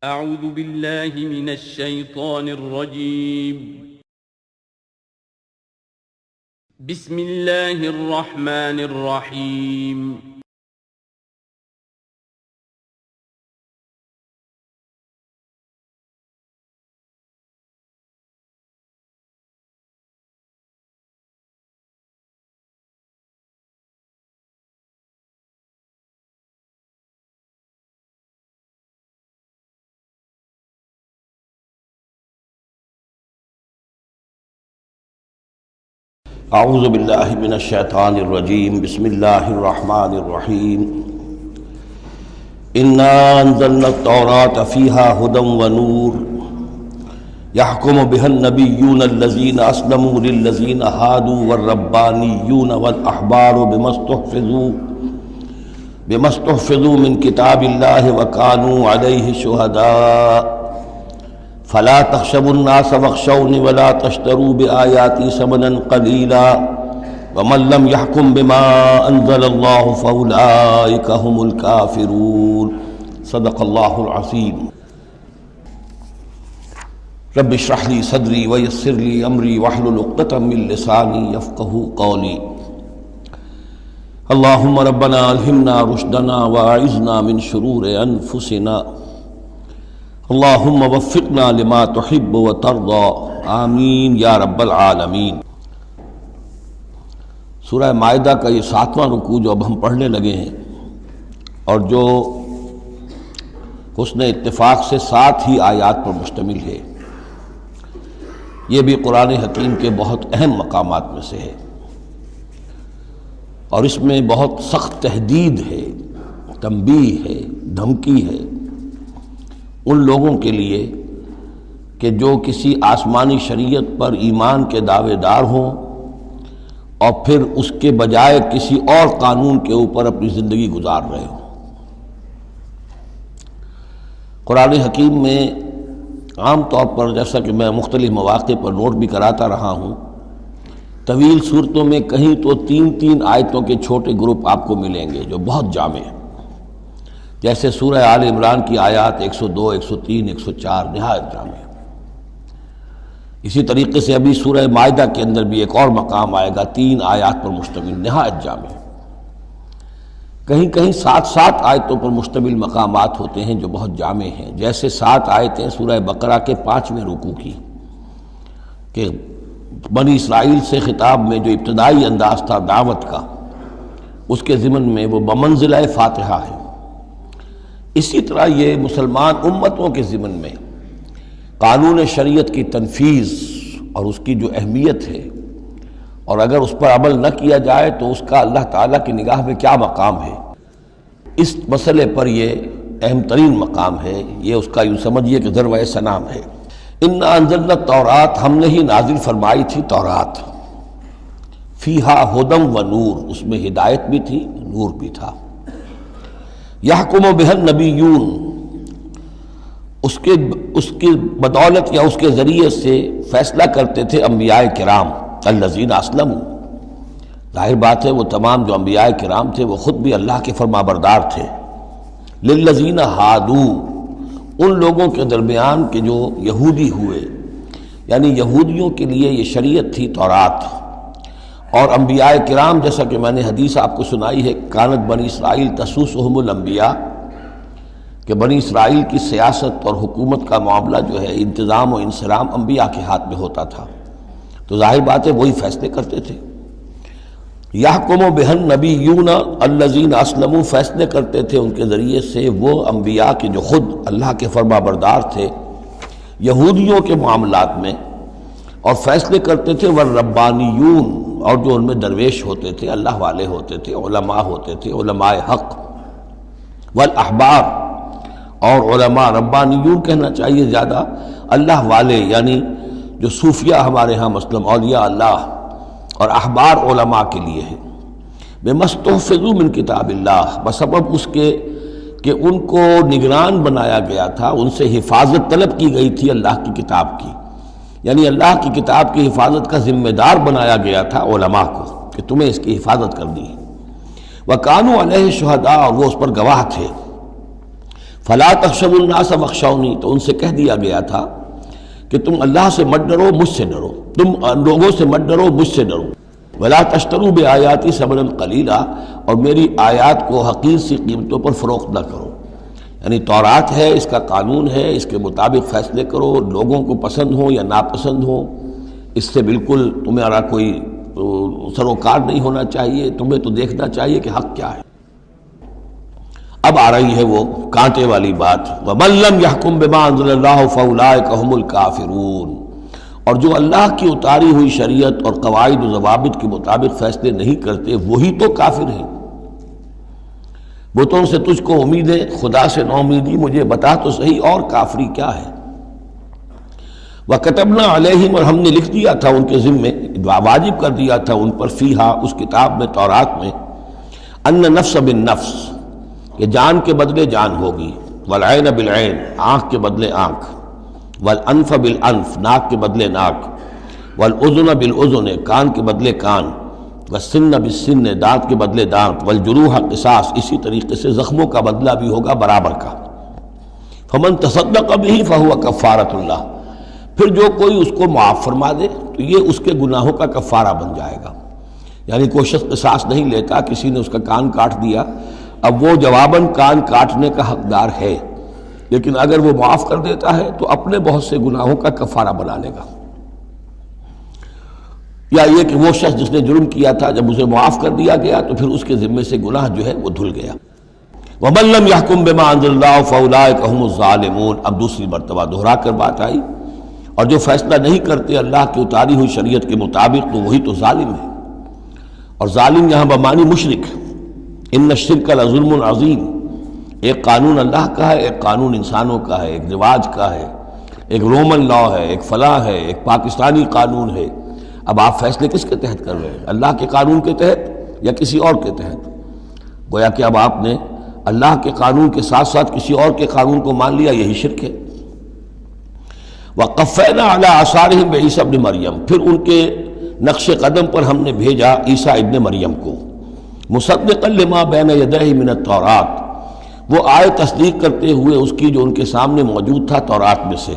اعوذ باللہ من الشیطان الرجیم بسم اللہ الرحمن الرحیم اعوذ باللہ من الشیطان الرجیم بسم اللہ الرحمن الرحیم انا انزلنا التوراۃ فیہا ھدی ونور یحکم بہا النبیون الذین اسلموا للذین ھادوا والربانیون والاحبار بما استحفظوا من کتاب اللہ وکانوا علیہ شہداء فلا تخشوا الناس واخشوني ولا تشتروا بآياتي ثمنا قليلا ومن لم يحكم بما أنزل الله فأولئك هم الكافرون صدق الله العظيم رب اشرح لي صدري ويسر لي أمري واحلل عقدة من لساني يفقهوا قولي اللهم ربنا ألهمنا رشدنا وأعذنا من شرور أنفسنا اللہم وفقنا لما تحب وترضى آمین یا رب العالمین۔ سورہ مائدہ کا یہ 7واں رکوع جو اب ہم پڑھنے لگے ہیں اور جو حسن اتفاق سے 7 ہی آیات پر مشتمل ہے، یہ بھی قرآن حکیم کے بہت اہم مقامات میں سے ہے اور اس میں بہت سخت تہدید ہے، تنبیہ ہے، دھمکی ہے ان لوگوں کے لیے کہ جو کسی آسمانی شریعت پر ایمان کے دعوے دار ہوں اور پھر اس کے بجائے کسی اور قانون کے اوپر اپنی زندگی گزار رہے ہوں۔ قرآن حکیم میں عام طور پر، جیسا کہ میں مختلف مواقع پر نوٹ بھی کراتا رہا ہوں، طویل صورتوں میں کہیں تو 3 آیتوں کے چھوٹے گروپ آپ کو ملیں گے جو بہت جامع ہیں، جیسے سورہ آل عمران کی آیات 102، 103، 104 نہایت جامع۔ اسی طریقے سے ابھی سورہ مائدہ کے اندر بھی ایک اور مقام آئے گا 3 آیات پر مشتمل، نہایت جامع۔ کہیں کہیں 7 آیتوں پر مشتمل مقامات ہوتے ہیں جو بہت جامع ہیں، جیسے 7 آیتیں سورہ بقرہ کے 5ویں رکوع کی کہ بنی اسرائیل سے خطاب میں جو ابتدائی انداز تھا دعوت کا، اس کے ضمن میں وہ بمنزلہ فاتحہ ہے۔ اسی طرح یہ مسلمان امتوں کے ضمن میں قانون شریعت کی تنفیذ اور اس کی جو اہمیت ہے، اور اگر اس پر عمل نہ کیا جائے تو اس کا اللہ تعالیٰ کی نگاہ میں کیا مقام ہے، اس مسئلے پر یہ اہم ترین مقام ہے۔ یہ اس کا یوں سمجھیے کہ ذروۂ سنام ہے۔ انا انزلنا التوراۃ، ہم نے ہی نازل فرمائی تھی تورات، فیہا ھدی ونور، اس میں ہدایت بھی تھی، نور بھی تھا۔ یحکم بہا النبیون، اس کی بدولت یا اس کے ذریعے سے فیصلہ کرتے تھے انبیاء کرام، الذین اسلموا، ظاہر بات ہے وہ تمام جو انبیاء کرام تھے وہ خود بھی اللہ کے فرمانبردار تھے۔ للذین ھادوا، ان لوگوں کے درمیان کہ جو یہودی ہوئے، یعنی یہودیوں کے لیے یہ شریعت تھی تورات، اور انبیاء کرام جیسا کہ میں نے حدیث آپ کو سنائی ہے، کانت بنی اسرائیل تسوسہم الانبیاء، کہ بنی اسرائیل کی سیاست اور حکومت کا معاملہ جو ہے، انتظام و انصرام انبیاء کے ہاتھ میں ہوتا تھا، تو ظاہر بات ہے وہی فیصلے کرتے تھے۔ یحکم بہا النبیون الذین اسلموا، فیصلے کرتے تھے ان کے ذریعے سے وہ انبیاء کے جو خود اللہ کے فرمانبردار تھے یہودیوں کے معاملات میں، اور فیصلے کرتے تھے والربانیون، اور جو ان میں درویش ہوتے تھے، اللہ والے ہوتے تھے، علماء ہوتے تھے، علماء حق، والاحبار، اور علماء، ربانیون کہنا چاہیے زیادہ، اللہ والے، یعنی جو صوفیہ ہمارے ہاں مثلا اولیاء اللہ، اور احبار علماء کے لیے ہے۔ بما استحفظوا من کتاب اللہ، بسبب اس کے کہ ان کو نگران بنایا گیا تھا، ان سے حفاظت طلب کی گئی تھی اللہ کی کتاب کی، یعنی اللہ کی کتاب کی حفاظت کا ذمہ دار بنایا گیا تھا علماء کو کہ تمہیں اس کی حفاظت کرنی ہے۔ وَكَانُوا عَلَيْهِ شُهَدَاءَ، اور وہ اس پر گواہ تھے۔ فلا تخشوا الناس واخشونی، تو ان سے کہہ دیا گیا تھا کہ تم اللہ سے مت ڈرو، مجھ سے ڈرو، تم لوگوں سے مت ڈرو، مجھ سے ڈرو۔ ولا تشتروا بآیاتی ثمنا قلیلا، اور میری آیات کو حقیر سی قیمتوں پر فروخت نہ کرو۔ یعنی تورات ہے، اس کا قانون ہے، اس کے مطابق فیصلے کرو، لوگوں کو پسند ہو یا ناپسند ہو، اس سے بالکل تمہارا کوئی سروکار نہیں ہونا چاہیے، تمہیں تو دیکھنا چاہیے کہ حق کیا ہے۔ اب آ رہی ہے وہ کانٹے والی بات، وَمَن لَّمْ يَحْكُم بِمَا أَنزَلَ اللَّهُ فَأُولَٰئِكَ هُمُ الْكَافِرُونَ، اور جو اللہ کی اتاری ہوئی شریعت اور قواعد و ضوابط کے مطابق فیصلے نہیں کرتے وہی تو کافر ہیں۔ بتوں سے تجھ کو امید ہے، خدا سے نہ امیدی، مجھے بتا تو صحیح اور کافری کیا ہے۔ وَكَتَبْنَا عَلَيْهِمْ، اور ہم نے لکھ دیا تھا ان کے ذمے، واجب کر دیا تھا ان پر، فیہا، اس کتاب میں، تورات میں، ان نفس بالنفس، کہ جان کے بدلے جان ہوگی، والعین بالعین، آنکھ کے بدلے آنکھ، والانف بالانف، ناک کے بدلے ناک، والاذن بالاذن، کان کے بدلے کان، والسن بالسن، دانت کے بدلے دانت، والجروح قصاص، اسی طریقے سے زخموں کا بدلہ بھی ہوگا برابر کا۔ فمن تصدق به فهو کفارۃ اللہ، پھر جو کوئی اس کو معاف فرما دے تو یہ اس کے گناہوں کا کفارہ بن جائے گا۔ یعنی کوئی شخص قصاص نہیں لیتا، کسی نے اس کا کان کاٹ دیا، اب وہ جواباً کان کاٹنے کا حقدار ہے، لیکن اگر وہ معاف کر دیتا ہے تو اپنے بہت سے گناہوں کا کفارہ بنا لے گا۔ یا یہ کہ وہ شخص جس نے جرم کیا تھا، جب اسے معاف کر دیا گیا تو پھر اس کے ذمے سے گناہ جو ہے وہ دھل گیا۔ وَمَن لَّمْ يَحْكُم بِمَا أَنزَلَ اللَّهُ فَأُولَٰئِكَ هُمُ الظَّالِمُونَ، اب دوسری مرتبہ دہرا کر بات آئی، اور جو فیصلہ نہیں کرتے اللہ کی اتاری ہوئی شریعت کے مطابق تو وہی تو ظالم ہے۔ اور ظالم یہاں بمعنی مشرک، ان الشرک لظلم عظیم، ایک قانون اللہ کا ہے، ایک قانون انسانوں کا ہے، ایک رواج کا ہے، ایک رومن لا ہے، ایک فلاں ہے، ایک پاکستانی قانون ہے۔ اب آپ فیصلے کس کے تحت کر رہے ہیں؟ اللہ کے قانون کے تحت یا کسی اور کے تحت؟ گویا کہ اب آپ نے اللہ کے قانون کے ساتھ ساتھ کسی اور کے قانون کو مان لیا، یہی شرک ہے۔ وَقَفَّيْنَا عَلَىٰ آثَارِهِمْ بِعِیسیٰ ابْنِ مریم، پھر ان کے نقش قدم پر ہم نے بھیجا عیسیٰ ابن مریم کو، مصدقا لما بین یدیہ من التوراۃ، وہ آئے تصدیق کرتے ہوئے اس کی جو ان کے سامنے موجود تھا تورات میں سے،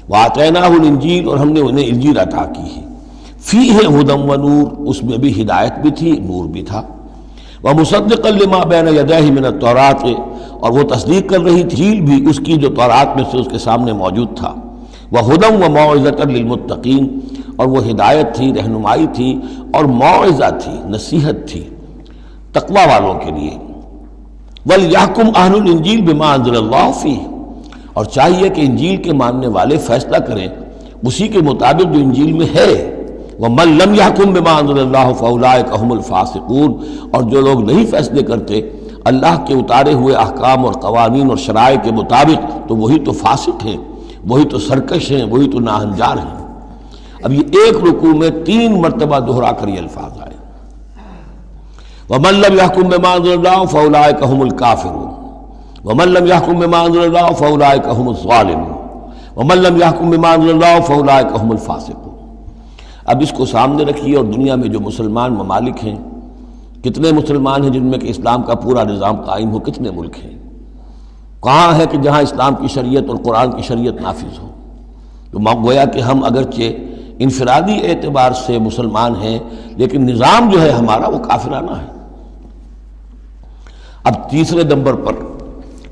وآتیناہ الانجیل، اور ہم نے انہیں انجیل عطا کی ہے، فیہ ھدی و نور، اس میں بھی ہدایت بھی تھی، نور بھی تھا، ومصدقا لما بین یدیہ من التوراۃ، اور وہ تصدیق کر رہی تھی انجیل بھی اس کی جو تورات میں سے اس کے سامنے موجود تھا، وہدی و موعظۃ للمتقین، اور وہ ہدایت تھی، رہنمائی تھی اور موعظہ تھی، نصیحت تھی تقوی والوں کے لیے۔ وَلْيَحْكُمْ أَهْلُ الْإِنجِيلِ بِمَا أَنزَلَ اللَّهُ فِيهِ، اور چاہیے کہ انجیل کے ماننے والے فیصلہ کریں اسی کے مطابق جو انجیل میں ہے۔ وَمَن لَّمْ يَحْكُم بِمَا أَنزَلَ اللَّهُ فَأُولَٰئِكَ هُمُ الْفَاسِقُونَ، اور جو لوگ نہیں فیصلے کرتے اللہ کے اتارے ہوئے احکام اور قوانین اور شرائع کے مطابق تو وہی تو فاسق ہیں، وہی تو سرکش ہیں، وہی تو ناہنجار ہیں۔ اب یہ ایک رکوع میں 3 مرتبہ دہرا کر یہ الفاظ آئے، وَمَن لَّمْ يَحْكُم بِمَا أَنزَلَ اللَّهُ فَأُولَٰئِكَ هُمُ الْكَافِرُونَ وَمَن لَّمْ يَحْكُم بِمَا أَنزَلَ اللَّهُ فَأُولَٰئِكَ هُمُ الظَّالِمُونَ وَمَن لَّمْ يَحْكُم بِمَا أَنزَلَ اللَّهُ فَأُولَٰئِكَ هُمُ الْفَاسِقُونَ۔ اب اس کو سامنے رکھیے، اور دنیا میں جو مسلمان ممالک ہیں، کتنے مسلمان ہیں جن میں کہ اسلام کا پورا نظام قائم ہو؟ کتنے ملک ہیں؟ کہاں ہے کہ جہاں اسلام کی شریعت اور قرآن کی شریعت نافذ ہو؟ تو گویا کہ ہم اگرچہ انفرادی اعتبار سے مسلمان ہیں، لیکن نظام جو ہے ہمارا وہ کافرانہ ہے۔ اب تیسرے نمبر پر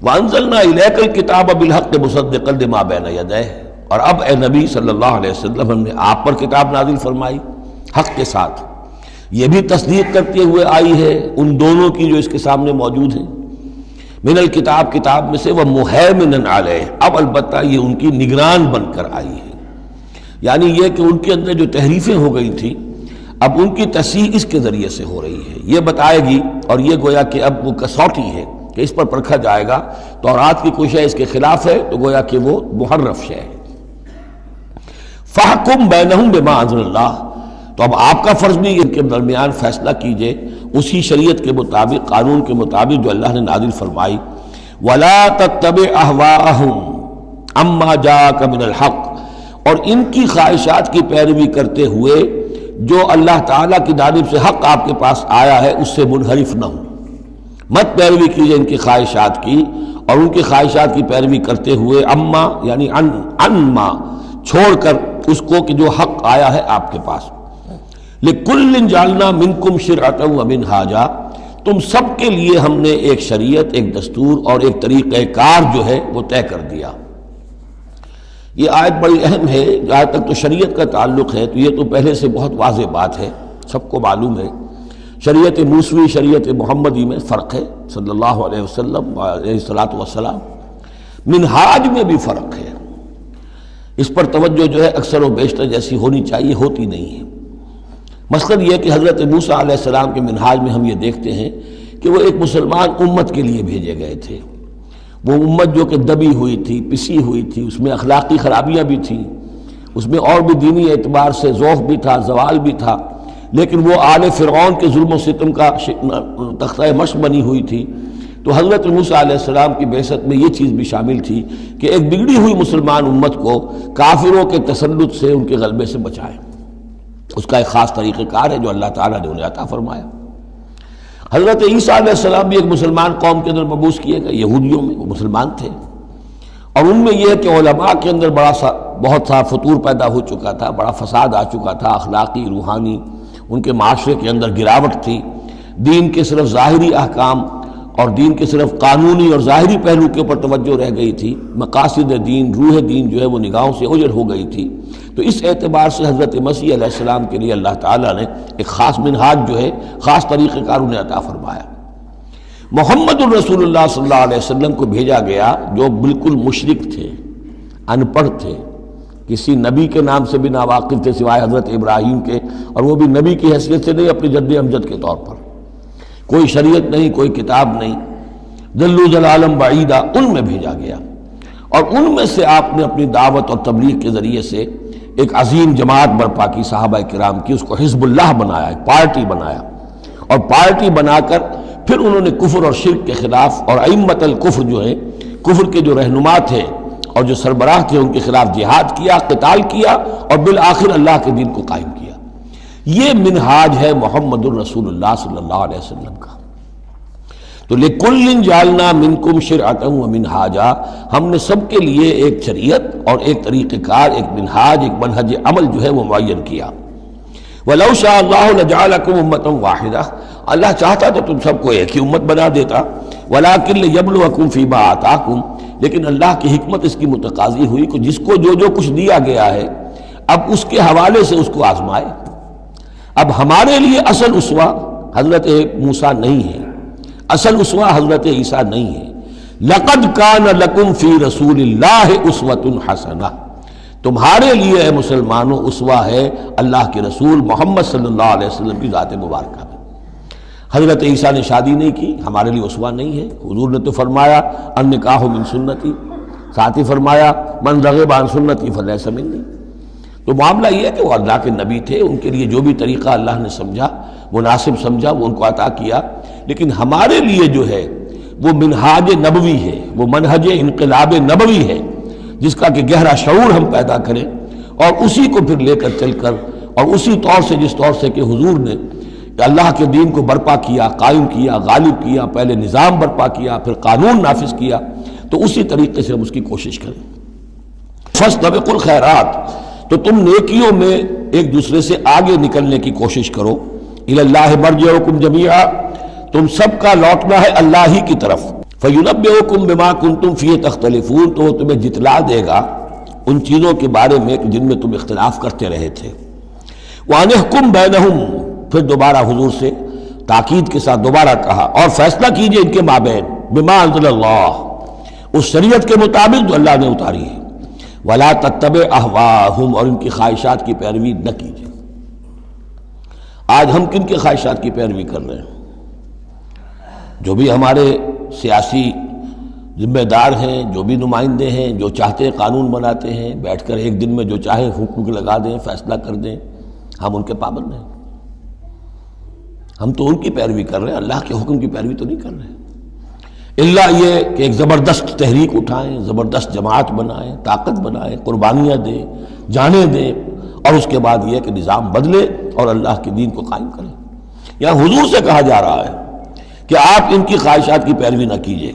وَأَنزَلْنَا إِلَيْكَ الْكِتَابَ بِالْحَقِّ مُصَدِّقًا لِمَا بَيْنَ يَدَيْهِ، اور اب اے نبی صلی اللہ علیہ وسلم ہم نے آپ پر کتاب نازل فرمائی حق کے ساتھ، یہ بھی تصدیق کرتے ہوئے آئی ہے ان دونوں کی جو اس کے سامنے موجود ہیں، من الکتاب، کتاب میں سے، وَمُهَيْمِنًا عَلَيْهِ، اب البتہ یہ ان کی نگران بن کر آئی ہے، یعنی یہ کہ ان کے اندر جو تحریفیں ہو گئی تھیں اب ان کی تصحیح اس کے ذریعے سے ہو رہی ہے، یہ بتائے گی، اور یہ گویا کہ اب وہ کسوٹی ہے کہ اس پر پرکھا جائے گا، تورات کی کوئی شے اس کے خلاف ہے تو گویا کہ وہ محرف شے ہے۔ فَحْكُم بَيْنَهُم بِمَا أَنزَلَ اللَّهُ، تو اب آپ کا فرض بھی ان کے درمیان فیصلہ کیجئے اسی شریعت کے مطابق، قانون کے مطابق جو اللہ نے نازل فرمائی۔ وَلَا تَتَّبِعْ أَهْوَاءَهُمْ عَمَّا جَاءَكَ مِنَ الْحَقِّ، اور ان کی خواہشات کی پیروی کرتے ہوئے جو اللہ تعالیٰ کی جانب سے حق آپ کے پاس آیا ہے اس سے منحرف نہ ہوں، مت پیروی کیجئے ان کی خواہشات کی، اور ان کی خواہشات کی پیروی کرتے ہوئے اما یعنی انما چھوڑ کر اس کو کہ جو حق آیا ہے آپ کے پاس. لِكُلٍّ جَعَلْنَا مِنْكُمْ شِرْعَةً وَمِنْهَاجًا، تم سب کے لیے ہم نے ایک شریعت، ایک دستور اور ایک طریقہ کار جو ہے وہ طے کر دیا. یہ آیت بڑی اہم ہے. جہاں تک تو شریعت کا تعلق ہے تو یہ تو پہلے سے بہت واضح بات ہے، سب کو معلوم ہے. شریعت موسوی شریعت محمدی میں فرق ہے صلی اللہ علیہ وسلم علیہ الصلاۃ والسلام. منہاج میں بھی فرق ہے. اس پر توجہ جو ہے اکثر و بیشتر جیسی ہونی چاہیے ہوتی نہیں ہے. مثلاً یہ کہ حضرت موسیٰ علیہ السلام کے منہاج میں ہم یہ دیکھتے ہیں کہ وہ ایک مسلمان امت کے لیے بھیجے گئے تھے. وہ امت جو کہ دبی ہوئی تھی، پسی ہوئی تھی، اس میں اخلاقی خرابیاں بھی تھیں، اس میں اور بھی دینی اعتبار سے ذوف بھی تھا، زوال بھی تھا، لیکن وہ آل فرعون کے ظلم و ستم کا تختہ مشق بنی ہوئی تھی. تو حضرت موسیٰ علیہ السلام کی بعثت میں یہ چیز بھی شامل تھی کہ ایک بگڑی ہوئی مسلمان امت کو کافروں کے تسلط سے، ان کے غلبے سے بچائیں. اس کا ایک خاص طریقہ کار ہے جو اللہ تعالیٰ نے انہیں عطا فرمایا. حضرت عیسیٰ علیہ السلام بھی ایک مسلمان قوم کے اندر مبعوث کیے گئے. یہودیوں میں وہ مسلمان تھے، اور ان میں یہ ہے کہ علماء کے اندر بہت سا فطور پیدا ہو چکا تھا، بڑا فساد آ چکا تھا، اخلاقی روحانی ان کے معاشرے کے اندر گراوٹ تھی. دین کے صرف ظاہری احکام اور دین کے صرف قانونی اور ظاہری پہلو کے اوپر توجہ رہ گئی تھی. مقاصد دین، روح دین جو ہے وہ نگاہوں سے اوجھل ہو گئی تھی. تو اس اعتبار سے حضرت مسیح علیہ السلام کے لیے اللہ تعالیٰ نے ایک خاص منہاج جو ہے، خاص طریقہ کار انہیں عطا فرمایا. محمد الرسول اللہ صلی اللہ علیہ وسلم کو بھیجا گیا جو بالکل مشرک تھے، ان پڑھ تھے، کسی نبی کے نام سے بھی ناواقف تھے سوائے حضرت ابراہیم کے، اور وہ بھی نبی کی حیثیت سے نہیں، اپنی جد امجد کے طور پر. کوئی شریعت نہیں، کوئی کتاب نہیں، ضلوا ضلالا بعیدا، ان میں بھیجا گیا. اور ان میں سے آپ نے اپنی دعوت اور تبلیغ کے ذریعے سے ایک عظیم جماعت برپا کی صحابہ کرام کی، اس کو حزب اللہ بنایا، ایک پارٹی بنایا، اور پارٹی بنا کر پھر انہوں نے کفر اور شرک کے خلاف اور ائمۃ الکفر جو ہیں، کفر کے جو رہنما تھے اور جو سربراہ تھے، ان کے خلاف جہاد کیا، قتال کیا، اور بالآخر اللہ کے دین کو قائم کیا. یہ منہاج ہے محمد الرسول اللہ صلی اللہ علیہ وسلم کا. تو لِكُلٍّ جَعَلْنَا مِنْكُمْ شِرْعَةً وَمِنْهَاجًا، ہم نے سب کے لیے ایک شریعت اور ایک طریقہ کار، ایک منہاج، ایک منہج عمل جو ہے وہ معین کیا. وَلَوْ شَاءَ اللَّهُ لَجَعَلَكُمْ أُمَّةً وَاحِدَةً، اللہ چاہتا تو تم سب کو ایک ہی امت بنا دیتا. وَلَكِنْ لِيَبْلُوَكُمْ فِي مَا آتَاكُمْ، لیکن اللہ کی حکمت اس کی متقاضی ہوئی کہ جس کو جو کچھ دیا گیا ہے اب اس کے حوالے سے اس کو آزمائے. اب ہمارے لیے اصل اسوہ حضرت موسیٰ نہیں ہے، اصل اسوہ حضرت عیسیٰ نہیں ہے. لَقَدْ كَانَ لَكُمْ فِي رَسُولِ اللَّهِ أُسْوَةٌ حَسَنَةٌ، تمہارے لیے اے مسلمانوں اسوہ ہے اللہ کے رسول محمد صلی اللہ علیہ وسلم کی ذات مبارکہ میں. حضرت عیسیٰ نے شادی نہیں کی، ہمارے لیے اسوہ نہیں ہے. حضور نے تو فرمایا النکاح من سنتی، ساتھ ہی فرمایا من رغب عن سنتی فلیس منی. تو معاملہ یہ ہے کہ وہ اللہ کے نبی تھے، ان کے لیے جو بھی طریقہ اللہ نے سمجھا، مناسب سمجھا، وہ ان کو عطا کیا. لیکن ہمارے لیے جو ہے وہ منہاج نبوی ہے، وہ منہج انقلاب نبوی ہے، جس کا کہ گہرا شعور ہم پیدا کریں اور اسی کو پھر لے کر چل کر، اور اسی طور سے جس طور سے کہ حضور نے اللہ کے دین کو برپا کیا، قائم کیا، غالب کیا، پہلے نظام برپا کیا، پھر قانون نافذ کیا، تو اسی طریقے سے ہم اس کی کوشش کریں. فاستبقوا الخیرات، تو تم نیکیوں میں ایک دوسرے سے آگے نکلنے کی کوشش کرو. الی اللہ مرجعکم جمیعا، تم سب کا لوٹنا ہے اللہ ہی کی طرف. فینبئکم بما کنتم فیہ تختلفون، تو وہ تمہیں جتلا دے گا ان چیزوں کے بارے میں جن میں تم اختلاف کرتے رہے تھے. وانحکم بینہم، پھر دوبارہ حضور سے تاکید کے ساتھ دوبارہ کہا اور فیصلہ کیجئے ان کے مابین بما انزل اللہ، اس شریعت کے مطابق جو اللہ نے اتاری ہے. ولا تتبع اہواہم، اور ان کی خواہشات کی پیروی نہ کیجیے. آج ہم کن کی خواہشات کی پیروی کر رہے ہیں؟ جو بھی ہمارے سیاسی ذمہ دار ہیں، جو بھی نمائندے ہیں، جو چاہتے ہیں قانون بناتے ہیں، بیٹھ کر ایک دن میں جو چاہے حکم لگا دیں، فیصلہ کر دیں، ہم ان کے پابند ہیں. ہم تو ان کی پیروی کر رہے ہیں، اللہ کے حکم کی پیروی تو نہیں کر رہے. اللہ یہ کہ ایک زبردست تحریک اٹھائیں، زبردست جماعت بنائیں، طاقت بنائیں، قربانیاں دیں، جانیں دیں، اور اس کے بعد یہ کہ نظام بدلے اور اللہ کے دین کو قائم کریں. یہاں حضور سے کہا جا رہا ہے کہ آپ ان کی خواہشات کی پیروی نہ کیجیے.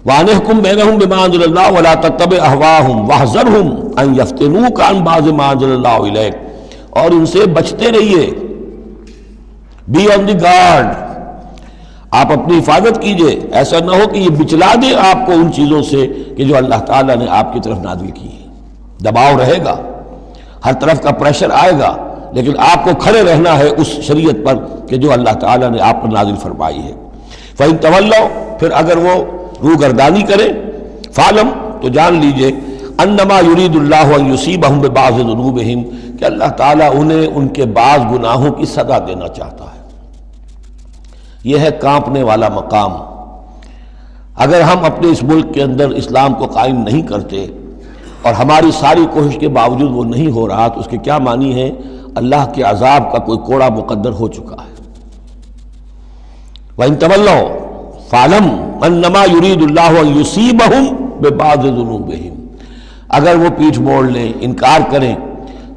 وَأَنِحْكُمْ بَيْنَهُمْ بِمَا أَنزَلَ اللَّهُ وَلَا تَتَّبِعْ أَهْوَاءَهُمْ وَاحْذَرْهُمْ أَن يَفْتِنُوكَ عَن بَعْضِ مَا أَنزَلَ اللَّهُ إِلَيْكَ، اور ان سے بچتے رہیے. بی آن دی گارڈ، آپ اپنی حفاظت کیجئے، ایسا نہ ہو کہ یہ بچلا دے آپ کو ان چیزوں سے کہ جو اللہ تعالیٰ نے آپ کی طرف نازل کی ہے. دباؤ رہے گا، ہر طرف کا پریشر آئے گا، لیکن آپ کو کھڑے رہنا ہے اس شریعت پر کہ جو اللہ تعالیٰ نے آپ پر نازل فرمائی ہے. فَإِن تَوَلَّوْا، پھر اگر وہ روگردانی کرے، فَاعْلَمْ، تو جان لیجئے، انما یرید اللہ ان یصیبہم ببعض ذنوبہم، کہ اللہ تعالیٰ انہیں ان کے بعض گناہوں کی سزا دینا چاہتا ہے. یہ ہے کانپنے والا مقام. اگر ہم اپنے اس ملک کے اندر اسلام کو قائم نہیں کرتے اور ہماری ساری کوشش کے باوجود وہ نہیں ہو رہا، تو اس کے کیا معنی ہے؟ اللہ کے عذاب کا کوئی کوڑا مقدر ہو چکا ہے. وَإِن تَوَلَّوْا فَاعْلَمْ أَنَّمَا يُرِيدُ اللَّهُ أَن يُصِيبَهُم بِبَعْضِ ذُنُوبِهِمْ، اگر وہ پیٹھ موڑ لیں، انکار کریں،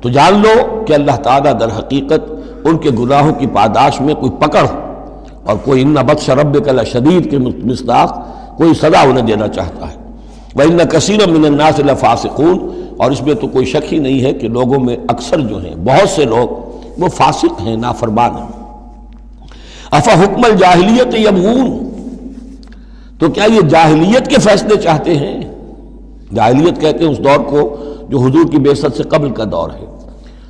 تو جان لو کہ اللہ تعالیٰ در حقیقت ان کے گناہوں کی پاداش میں کوئی پکڑ اور کوئی اِنَّ بَطْشَ رَبِّكَ لَشَدِيدٌ کے مصداق کوئی سزا انہیں دینا چاہتا ہے. وَإِنَّ كَثِيرًا مِنَ النَّاسِ لَفَاسِقُونَ، اور اس میں تو کوئی شک ہی نہیں ہے کہ لوگوں میں اکثر جو ہیں، بہت سے لوگ وہ فاسق ہیں، نافرمان ہیں. أَفَحُكْمَ الْجَاهِلِيَّةِ يَبْغُونَ، تو کیا یہ جاہلیت کے فیصلے چاہتے ہیں؟ جاہلیت کہتے ہیں اس دور کو جو حضور کی بعثت سے قبل کا دور ہے.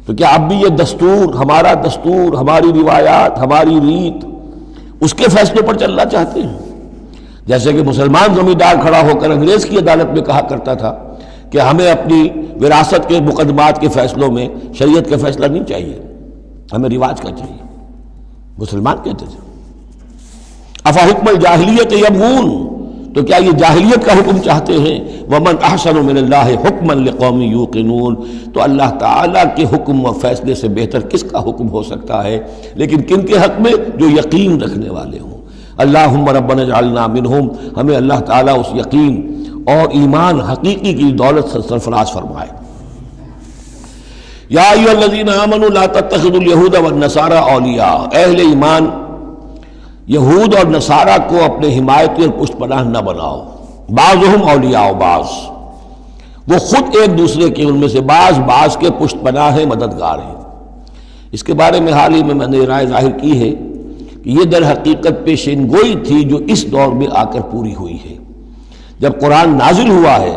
تو کیا اب بھی یہ دستور، ہمارا دستور، ہماری روایات، ہماری ریت، اس کے فیصلوں پر چلنا چاہتے ہیں؟ جیسے کہ مسلمان زمیندار کھڑا ہو کر انگریز کی عدالت میں کہا کرتا تھا کہ ہمیں اپنی وراثت کے مقدمات کے فیصلوں میں شریعت کا فیصلہ نہیں چاہیے، ہمیں رواج کا چاہیے. مسلمان کہتے تھے. افحکم الجاہلیت یبغون، تو کیا یہ جاہلیت کا حکم چاہتے ہیں؟ ومن احسن من اللہ حکما لقوم یوقنون، تو اللہ تعالیٰ کے حکم و فیصلے سے بہتر کس کا حکم ہو سکتا ہے؟ لیکن کن کے حق میں؟ جو یقین رکھنے والے ہوں. اللہم ربنا اجعلنا منہم، ہمیں اللہ تعالیٰ اس یقین اور ایمان حقیقی کی دولت سے سرفراز فرمائے. یا ایھا الذین آمنوا لا تتخذوا اليہود والنصارى اولیاء، اہل ایمان یہود اور نصارہ کو اپنے حمایتی اور پشت پناہ نہ بناؤ. بعضهم اولیاء بعض، وہ خود ایک دوسرے کے، ان میں سے بعض کے پشت پناہ ہیں، مددگار ہیں. اس کے بارے میں حال ہی میں نے رائے ظاہر کی ہے کہ یہ در حقیقت پیشین گوئی تھی جو اس دور میں آ کر پوری ہوئی ہے. جب قرآن نازل ہوا ہے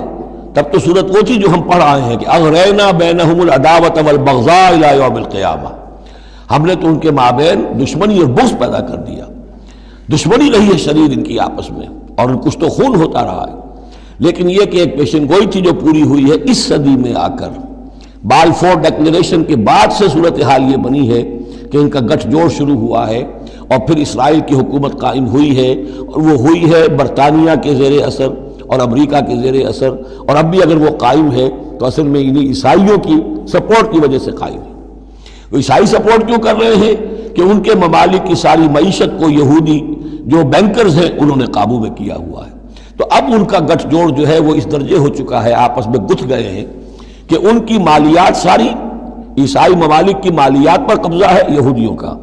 تب تو صورت وہ تھی جو ہم پڑھ آئے ہیں کہ اغرینا بینہم العداوۃ والبغضاء الی یوم القیامہ، ہم نے تو ان کے مابین دشمنی اور بغض پیدا کر دیا. دشمنی رہی ہے شدید ان کی آپس میں، اور کچھ تو خون ہوتا رہا ہے. لیکن یہ کہ ایک پیشن گوئی تھی جو پوری ہوئی ہے اس صدی میں آ کر. بالفور ڈکلیریشن کے بعد سے صورتحال یہ بنی ہے کہ ان کا گٹھ جوڑ شروع ہوا ہے، اور پھر اسرائیل کی حکومت قائم ہوئی ہے، اور وہ ہوئی ہے برطانیہ کے زیر اثر اور امریکہ کے زیر اثر، اور اب بھی اگر وہ قائم ہے تو اصل میں انہیں عیسائیوں کی سپورٹ کی وجہ سے قائم ہے. وہ عیسائی سپورٹ کیوں کر رہے ہیں؟ کہ ان کے ممالک کی ساری معیشت کو یہودی جو بینکرز ہیں انہوں نے قابو میں کیا ہوا ہے. تو اب ان کا گٹھ جوڑ جو ہے وہ اس درجے ہو چکا ہے، آپس میں گتھ گئے ہیں کہ ان کی مالیات ساری عیسائی ممالک کی مالیات پر قبضہ ہے یہودیوں کا،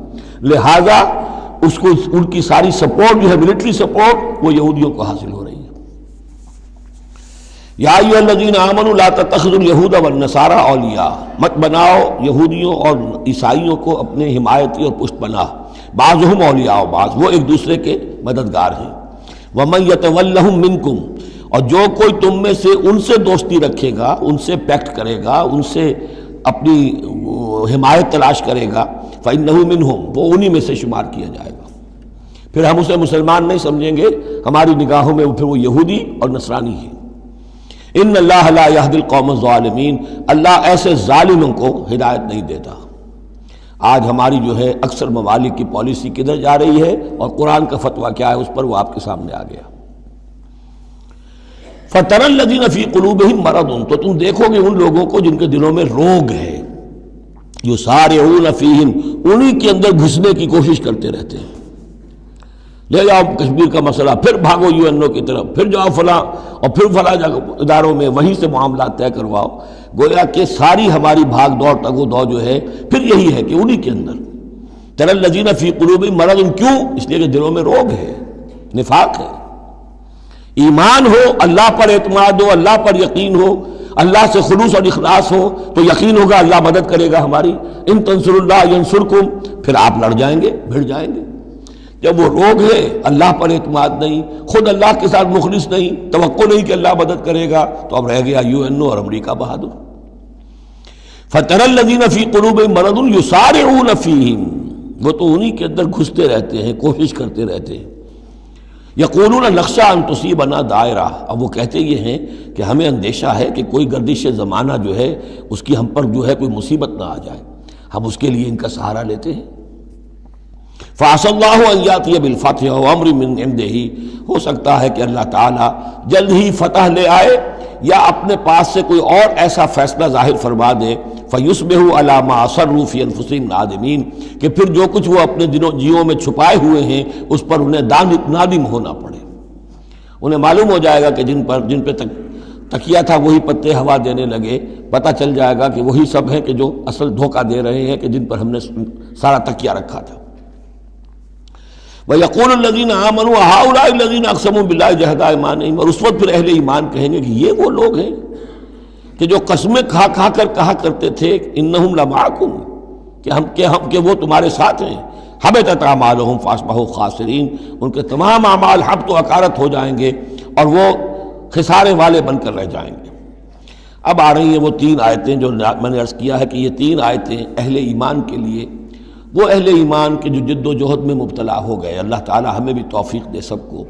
لہذا اس کو ان کی ساری سپورٹ جو ہے ملٹری سپورٹ وہ یہودیوں کو حاصل ہو رہی ہے. یا ایھا الذین آمنوا لا تتخذوا اليہود والنصارى اولیاء، مت بناؤ یہودیوں اور عیسائیوں کو اپنے حمایتی اور پشت پناہ. بعضهم اولیاء بعض، وہ ایک دوسرے کے مددگار ہیں. ومن یتولہم منکم، اور جو کوئی تم میں سے ان سے دوستی رکھے گا، ان سے پیکٹ کرے گا، ان سے اپنی حمایت تلاش کرے گا، فإنہ منہم، وہ انہی میں سے شمار کیا جائے گا. پھر ہم اسے مسلمان نہیں سمجھیں گے، ہماری نگاہوں میں پھر وہ یہودی اور نصرانی ہے. ان اللہ لا یہدی القوم الظالمین، اللہ ایسے ظالموں کو ہدایت نہیں دیتا. آج ہماری جو ہے اکثر ممالک کی پالیسی کدھر جا رہی ہے اور قرآن کا فتویٰ کیا ہے اس پر وہ آپ کے سامنے آ گیا. فَتَرَى الَّذِينَ فِي قُلُوبِهِم مَرَضٌ، تو تم دیکھو گے ان لوگوں کو جن کے دلوں میں روگ ہے، یُسَارِعُونَ فِيهِم، انہی کے اندر گھسنے کی کوشش کرتے رہتے ہیں. لے جاؤ کشمیر کا مسئلہ، پھر بھاگو UN کی طرف، پھر جاؤ فلاں اور پھر فلاں اداروں میں وہیں سے معاملات طے کرواؤ. گویا کہ ساری ہماری بھاگ دوڑ تگ و دو جو ہے پھر یہی ہے کہ انہی کے اندر. تَرَى الَّذِينَ فِي قُلُوبِهِم مَرَضٌ، کیوں؟ اس لیے کہ دلوں میں روگ ہے، نفاق ہے. ایمان ہو، اللہ پر اعتماد ہو، اللہ پر یقین ہو، اللہ سے خلوص اور اخلاص ہو تو یقین ہوگا اللہ مدد کرے گا ہماری. ان تنصر اللہ ینصرکم، پھر آپ لڑ جائیں گے، بھڑ جائیں گے. جب وہ روگ ہے، اللہ پر اعتماد نہیں، خود اللہ کے ساتھ مخلص نہیں، توقع نہیں کہ اللہ مدد کرے گا، تو اب رہ گیا UN اور امریکہ بہادر. فَتَرَى الَّذِينَ فِي قُلُوبِهِم مَرَضٌ يُسَارِعُونَ فِيهِمْ، وہ تو انہی کے اندر گھستے رہتے ہیں، کوشش کرتے رہتے ہیں. یقولون نخشى ان تصیبنا دائرہ، اب وہ کہتے یہ ہیں کہ ہمیں اندیشہ ہے کہ کوئی گردش زمانہ جو ہے اس کی ہم پر جو ہے کوئی مصیبت نہ آ جائے، ہم اس کے لیے ان کا سہارا لیتے ہیں. فَعَسَى اللَّهُ أَن يَأْتِيَ بِالْفَتْحِ وَأَمْرٍ مِّنْ عِنْدِهِ، ہو سکتا ہے کہ اللہ تعالیٰ جلد ہی فتح لے آئے یا اپنے پاس سے کوئی اور ایسا فیصلہ ظاہر فرما دے. فَيُصْبِحُوا عَلَىٰ مَا أَصَرُّوا فِي أَنفُسِهِمْ نَادِمِينَ، کہ پھر جو کچھ وہ اپنے جیوں میں چھپائے ہوئے ہیں اس پر انہیں نادم ہونا پڑے. انہیں معلوم ہو جائے گا کہ جن پہ تکیہ تھا وہی پتے ہوا دینے لگے، پتہ چل جائے گا کہ وہی سب ہیں کہ جو اصل دھوکہ دے رہے ہیں، کہ جن پر ہم نے سارا تکیہ رکھا تھا. وَيَقُولُ الَّذِينَ آمَنُوا هَؤُلَاءِ الَّذِينَ أَقْسَمُوا بِاللَّهِ جَهْدَ أَيْمَانِهِمْ، اور اس وقت پھر اہل ایمان کہیں گے کہ یہ وہ لوگ ہیں کہ جو قسمیں کھا کھا کر کہا کرتے تھے اِنَّهُمْ لَمَعَكُمْ، کہ وہ تمہارے ساتھ ہیں. حبطت اعمالهم فاصبحوا خاسرین، ان کے تمام اعمال حبط و اکارت ہو جائیں گے اور وہ خسارے والے بن کر رہ جائیں گے. اب آ رہی ہیں وہ 3 آیتیں جو میں نے عرض کیا ہے کہ یہ 3 آیتیں اہل ایمان کے لیے، وہ اہل ایمان کے جو جد و جہد میں مبتلا ہو گئے. اللہ تعالی ہمیں بھی توفیق دے سب کو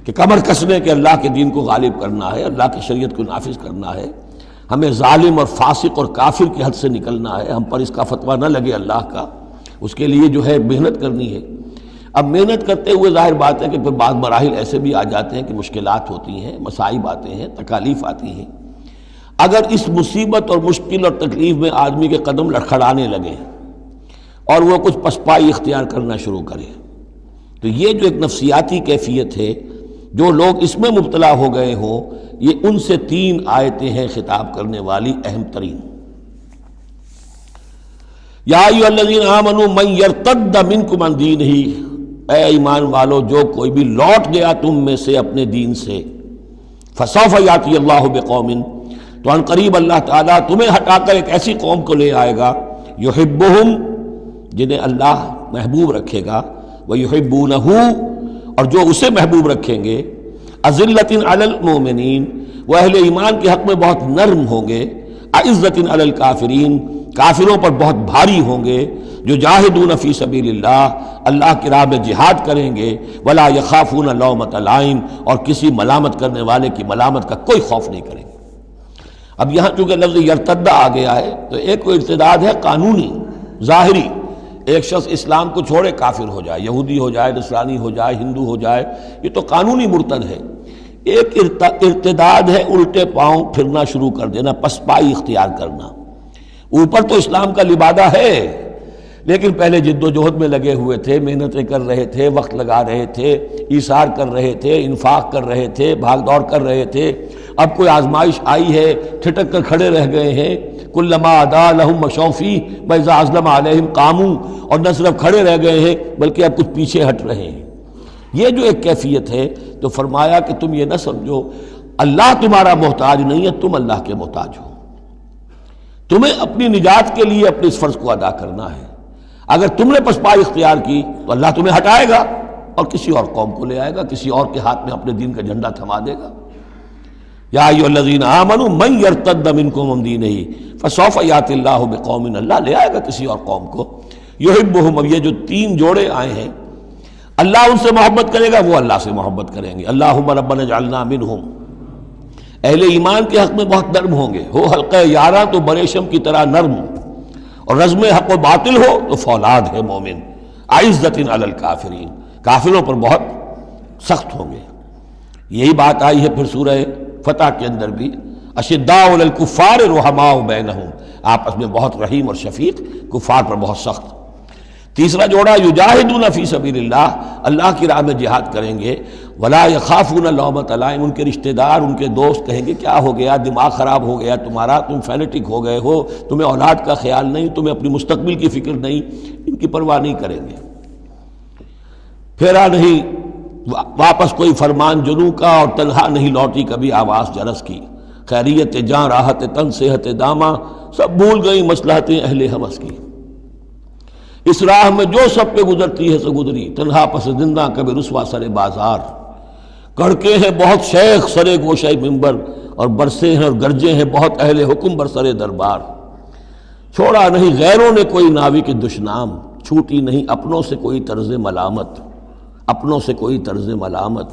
کہ کمر کسنے کے اللہ کے دین کو غالب کرنا ہے، اللہ کی شریعت کو نافذ کرنا ہے. ہمیں ظالم اور فاسق اور کافر کی حد سے نکلنا ہے، ہم پر اس کا فتویٰ نہ لگے اللہ کا، اس کے لیے جو ہے محنت کرنی ہے. اب محنت کرتے ہوئے ظاہر بات ہے کہ پھر بعض مراحل ایسے بھی آ جاتے ہیں کہ مشکلات ہوتی ہیں، مصائب آتے ہیں، تکالیف آتی ہیں. اگر اس مصیبت اور مشکل اور تکلیف میں آدمی کے قدم لڑکھڑانے لگے اور وہ کچھ پسپائی اختیار کرنا شروع کرے، تو یہ جو ایک نفسیاتی کیفیت ہے، جو لوگ اس میں مبتلا ہو گئے ہوں، یہ ان سے 3 آیتیں ہیں خطاب کرنے والی اہم ترین. یا ایھا الذین آمنوا من یرتد منکم عن دینہ، اے ایمان والو جو کوئی بھی لوٹ گیا تم میں سے اپنے دین سے، فسوف یاتی اللہ بقوم، تو ان قریب اللہ تعالیٰ تمہیں ہٹا کر ایک ایسی قوم کو لے آئے گا، یحبہم، جنہیں اللہ محبوب رکھے گا، ویحبونہ، اور جو اسے محبوب رکھیں گے، اذلۃ علی المؤمنین، وہ اہل ایمان کے حق میں بہت نرم ہوں گے، اعزۃ علی الکافرین، کافروں پر بہت بھاری ہوں گے، جو جاہدون فی سبیل اللہ، اللہ کی راہ میں جہاد کریں گے، ولا یخافون لومۃ لائم، اور کسی ملامت کرنے والے کی ملامت کا کوئی خوف نہیں کریں گے. اب یہاں چونکہ لفظ یرتدہ آ گیا ہے تو ایک وہ ارتداد ہے قانونی ظاہری، ایک شخص اسلام کو چھوڑے کافر ہو جائے، یہودی ہو جائے، نصرانی ہو جائے، ہندو ہو جائے، یہ تو قانونی مرتد ہے. ایک ارتداد ہے الٹے پاؤں پھرنا شروع کر دینا، پسپائی اختیار کرنا. اوپر تو اسلام کا لبادہ ہے لیکن پہلے جد و جہد میں لگے ہوئے تھے، محنتیں کر رہے تھے، وقت لگا رہے تھے، ایثار کر رہے تھے، انفاق کر رہے تھے، بھاگ دوڑ کر رہے تھے. اب کوئی آزمائش آئی ہے، ٹھٹک کر کھڑے رہ گئے ہیں. کلما ادا لہم مشوا فیہ واذا اظلم علیہم قاموا، اور نہ صرف کھڑے رہ گئے ہیں بلکہ اب کچھ پیچھے ہٹ رہے ہیں. یہ جو ایک کیفیت ہے تو فرمایا کہ تم یہ نہ سمجھو اللہ تمہارا محتاج نہیں ہے، تم اللہ کے محتاج ہو. تمہیں اپنی نجات کے لیے اپنے اس فرض کو ادا کرنا ہے. اگر تم نے پسپائی اختیار کی تو اللہ تمہیں ہٹائے گا اور کسی اور قوم کو لے آئے گا، کسی اور کے ہاتھ میں اپنے دین کا جھنڈا تھما دے گا. یا ایھا الذین آمنوا من یرتد منکم عن دینہ فسوف یاتی اللہ بقوم، اللہ لے آئے گا کسی اور قوم کو، یحبہم. اب یہ جو 3 جوڑے آئے ہیں، اللہ ان سے محبت کرے گا، وہ اللہ سے محبت کریں گے. اللہم ربنا اجعلنا منہم. اہل ایمان کے حق میں بہت نرم ہوں گے، ہو حلقہ یاراں تو بریشم کی طرح نرم، اور رزم حق و باطل ہو تو فولاد ہے مومن. اعزۃ علی الکافرین، کافروں پر بہت سخت ہوں گے. یہی بات آئی ہے پھر سورہ فتح کے اندر بھی، اشداء علی الکفار رحماء بینہم، آپس میں بہت رحیم اور شفیق، کفار پر بہت سخت. تیسرا جوڑا یجاہدون فی سبیل اللہ، اللہ کی راہ میں جہاد کریں گے، ولا یخافون لومۃ لائم. ان کے رشتہ دار، ان کے دوست کہیں گے کیا ہو گیا، دماغ خراب ہو گیا تمہارا، تم فینیٹک ہو گئے ہو، تمہیں اولاد کا خیال نہیں، تمہیں اپنی مستقبل کی فکر نہیں، ان کی پرواہ نہیں کریں گے. پھیرا نہیں واپس کوئی فرمان جنوں کا، اور تنہا نہیں لوٹی کبھی آواز جرس کی، خیریت جاں راحت تن صحت داماں، سب بھول گئی مصلحتیں اہل ہوس کی، اس راہ میں جو سب پہ گزرتی ہے سو گزری، تنہا پس زندہ کبھی رسوا سر بازار، کڑکے ہیں بہت شیخ سرے گوشہ منبر، اور برسے ہیں اور گرجے ہیں بہت اہل حکم بر سرے دربار، چھوڑا نہیں غیروں نے کوئی ناوی کے دشنام، چھوٹی نہیں اپنوں سے کوئی طرز ملامت، اپنوں سے کوئی طرز ملامت،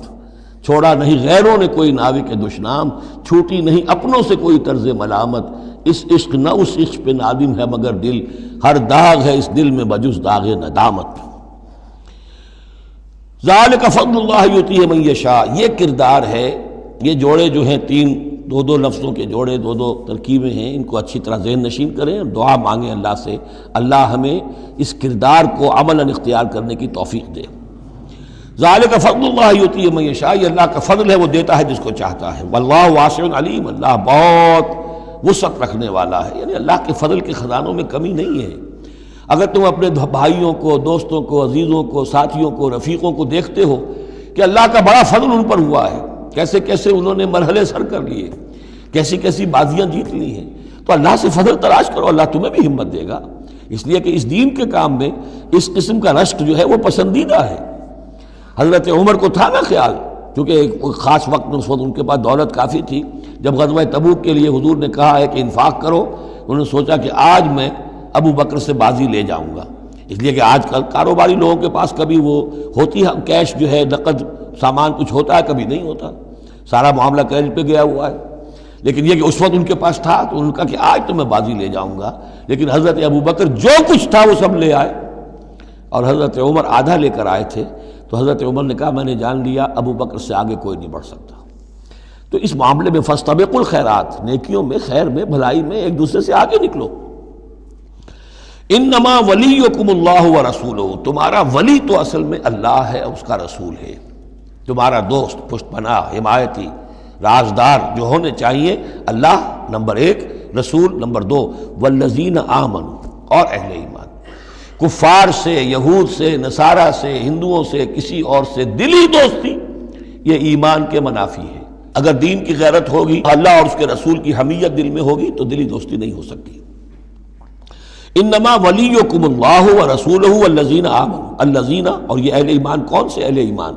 چھوڑا نہیں غیروں نے کوئی ناوی کے دشنام، چھوٹی نہیں اپنوں سے کوئی طرز ملامت، اس عشق نہ اس عشق پہ نادم ہے مگر دل، ہر داغ ہے اس دل میں بجز داغ ندامت۔ ذالک فضل اللہ یؤتیہ من یشاء، یہ کردار ہے، یہ جوڑے جو ہیں تین دو دو لفظوں کے جوڑے، دو دو ترکیبیں ہیں، ان کو اچھی طرح ذہن نشین کریں اور دعا مانگیں اللہ سے، اللہ ہمیں اس کردار کو عملاً اختیار کرنے کی توفیق دے۔ ذالک فضل اللہ یؤتیہ من یشاء، یہ اللہ کا فضل ہے، وہ دیتا ہے جس کو چاہتا ہے، واللہ واسع علیم، اللہ بہت وسعت رکھنے والا ہے، یعنی اللہ کے فضل کے خزانوں میں کمی نہیں ہے۔ اگر تم اپنے بھائیوں کو، دوستوں کو، عزیزوں کو، ساتھیوں کو، رفیقوں کو دیکھتے ہو کہ اللہ کا بڑا فضل ان پر ہوا ہے، کیسے کیسے انہوں نے مرحلے سر کر لیے، کیسی کیسی بازیاں جیت لی ہیں، تو اللہ سے فضل تلاش کرو، اللہ تمہیں بھی ہمت دے گا، اس لیے کہ اس دین کے کام میں اس قسم کا رشک جو ہے وہ پسندیدہ ہے۔ حضرت عمر کو تھا نا خیال، کیونکہ ایک خاص وقت میں اس وقت ان کے پاس دولت کافی تھی، جب غزوہ تبوک کے لیے حضور نے کہا ہے کہ انفاق کرو، انہوں نے سوچا کہ آج میں ابو بکر سے بازی لے جاؤں گا، اس لیے کہ آج کل کاروباری لوگوں کے پاس کبھی وہ ہوتی ہے کیش جو ہے، نقد سامان کچھ ہوتا ہے، کبھی نہیں ہوتا، سارا معاملہ کریڈٹ پہ گیا ہوا ہے، لیکن یہ کہ اس وقت ان کے پاس تھا تو ان کا کہ آج تو میں بازی لے جاؤں گا، لیکن حضرت ابو بکر جو کچھ تھا وہ سب لے آئے، اور حضرت عمر آدھا لے کر آئے تھے، تو حضرت عمر نے کہا میں نے جان لیا ابو بکر سے آگے کوئی نہیں بڑھ سکتا۔ تو اس معاملے میں فاستبقوا الخیرات، نیکیوں میں، خیر میں، بھلائی میں ایک دوسرے سے آگے نکلو۔ انما ولیکم اللہ ورسولہ، تمہارا ولی تو اصل میں اللہ ہے، اس کا رسول ہے، تمہارا دوست، پشت پناہ، حمایتی، رازدار جو ہونے چاہیے اللہ نمبر ایک، رسول نمبر دو، والذین آمنوا، اور اہل ایمان۔ کفار سے، یہود سے، نصارہ سے، ہندوؤں سے، کسی اور سے دلی دوستی یہ ایمان کے منافی ہے۔ اگر دین کی غیرت ہوگی، اللہ اور اس کے رسول کی حمیت دل میں ہوگی تو دلی دوستی نہیں ہو سکتی۔ انما ولیکم اللہ ورسولہ والذین آمنوا، الذین، اور یہ اہل ایمان کون سے اہل ایمان؟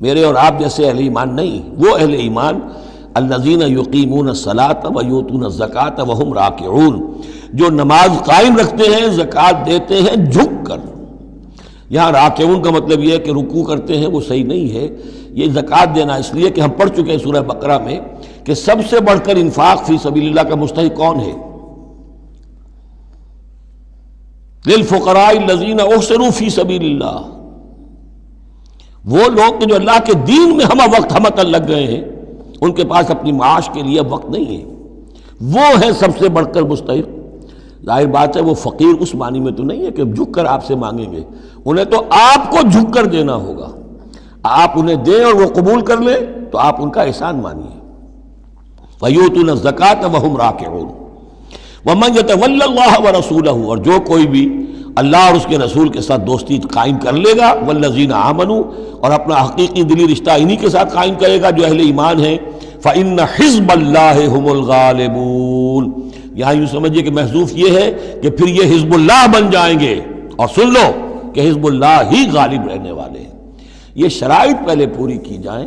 میرے اور آپ جیسے اہل ایمان نہیں، وہ اہل ایمان الذین یقیمون الصلاۃ ویؤتون الزکاۃ وہم راکعون، جو نماز قائم رکھتے ہیں، زکوٰۃ دیتے ہیں جھک کر۔ یہاں راکعون کا مطلب یہ ہے کہ رکوع کرتے ہیں، وہ صحیح نہیں ہے، یہ زکوٰۃ دینا اس لیے کہ ہم پڑھ چکے ہیں سورہ بقرہ میں کہ سب سے بڑھ کر انفاق فی سبیل اللہ کا مستحق کون ہے؟ للفقراء الذین احصروا فی سبیل اللہ، وہ لوگ کہ جو اللہ کے دین میں ہمہ وقت ہمتن لگ گئے ہیں، ان کے پاس اپنی معاش کے لیے وقت نہیں ہے، وہ ہے سب سے بڑھ کر مستحق۔ ظاہر بات ہے وہ فقیر اس معنی میں تو نہیں ہے کہ جھک کر آپ سے مانگیں گے، انہیں تو آپ کو جھک کر دینا ہوگا، آپ انہیں دیں اور وہ قبول کر لیں تو آپ ان کا احسان مانیے۔ وَيُؤْتُونَ الزَّكَاةَ وَهُمْ رَاكِعُونَ وَمَنْ يَتَوَلَّ اللَّهَ وَرَسُولَهُ، اور جو کوئی بھی اللہ اور اس کے رسول کے ساتھ دوستی قائم کر لے گا، والذین آمنوا، اور اپنا حقیقی دلی رشتہ انہی کے ساتھ قائم کرے گا جو اہل ایمان ہیں، فَإِنَّ حِزْبَ اللَّهِ هُمُ الْغَالِبُونَ، یہاں یوں سمجھیے کہ محذوف یہ ہے کہ پھر یہ حزب اللہ بن جائیں گے، اور سن لو کہ حزب اللہ ہی غالب رہنے والے ہیں۔ یہ شرائط پہلے پوری کی جائیں،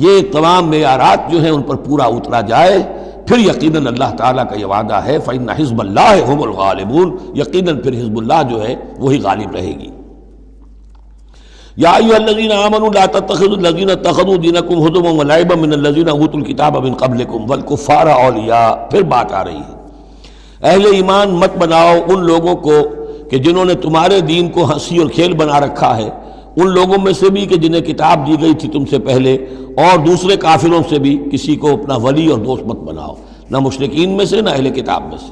یہ تمام معیارات جو ہیں ان پر پورا اترا جائے، پھر یقیناً اللہ تعالیٰ کا یہ وعدہ ہے فَإِنَّ حِزْبَ اللَّهِ هُمُ الْغَالِبُونَ، یقیناً پھر حزب اللہ جو ہے وہی غالب رہے گی۔ یا ایھا الذین آمنوا لا تتخذوا الذین اتخذوا دینکم ہزوا ولعبا من الذین اوتوا الکتاب من قبلکم والکفار اولیاء، پھر بات آ رہی ہے، اہل ایمان مت بناؤ ان لوگوں کو کہ جنہوں نے تمہارے دین کو ہنسی اور کھیل بنا رکھا ہے، ان لوگوں میں سے بھی کہ جنہیں کتاب دی گئی تھی تم سے پہلے، اور دوسرے کافروں سے بھی کسی کو اپنا ولی اور دوست مت بناؤ، نہ مشرکین میں سے نہ اہل کتاب میں سے۔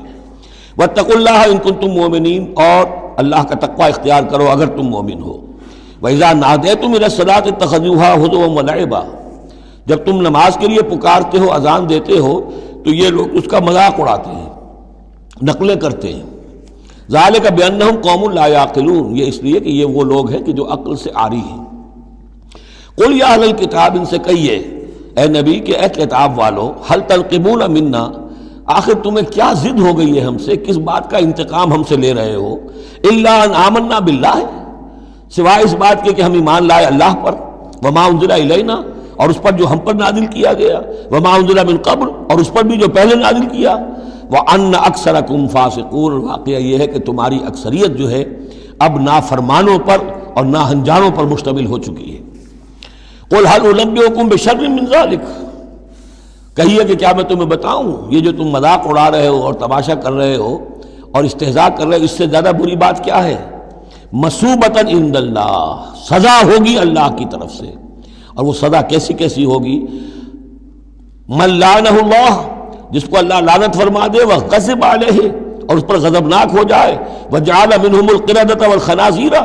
واتقوا اللہ ان کنتم مؤمنین، اور اللہ کا تقوی اختیار کرو اگر تم مومن ہو۔ وَإِذَا نَادَيْتُمْ إِلَى الصَّلَاةِ اتَّخَذُوهَا هُزُوًا وَلَعِبًا، جب تم نماز کے لیے پکارتے ہو، اذان دیتے ہو، تو یہ لوگ اس کا مذاق اڑاتے ہیں، نقلیں کرتے ہیں۔ ذَلِكَ بِأَنَّهُمْ قَوْمٌ لَا يَعْقِلُونَ، یہ اس لیے کہ یہ وہ لوگ ہیں کہ جو عقل سے عاری ہیں۔ قل یا اہل الکتاب، ان سے کہیے اے نبی کہ اے کتاب والو، حل تنقمون منا، آخر تمہیں کیا ضد ہو گئی ہے ہم سے، کس بات کا انتقام ہم سے لے رہے ہو؟ الا ان آمنا باللہ، سوائے اس بات کے کہ ہم ایمان لائے اللہ پر، وما انزل الینا، اور اس پر جو ہم پر نازل کیا گیا، وما انزل من قبل، اور اس پر بھی جو پہلے نازل کیا، وان اکثرکم فاسقون، واقعہ یہ ہے کہ تمہاری اکثریت جو ہے اب نافرمانوں پر اور ناہنجاروں پر مشتمل ہو چکی ہے۔ قل هل انبئکم بشر من ذلک، کہیے کہ کیا میں تمہیں بتاؤں، یہ جو تم مذاق اڑا رہے ہو اور تماشا کر رہے ہو اور استہزاء کر رہے ہو، اس سے زیادہ بری بات کیا ہے؟ مثوبۃ عند اللہ، سزا ہوگی اللہ کی طرف سے، اور وہ سزا کیسی کیسی ہوگی؟ من لعنہ اللہ، جس کو اللہ لعنت فرما دے، وغضب علیہ، اور اس پر غضبناک ہو جائے، وجعل منہم القردۃ والخنازیر،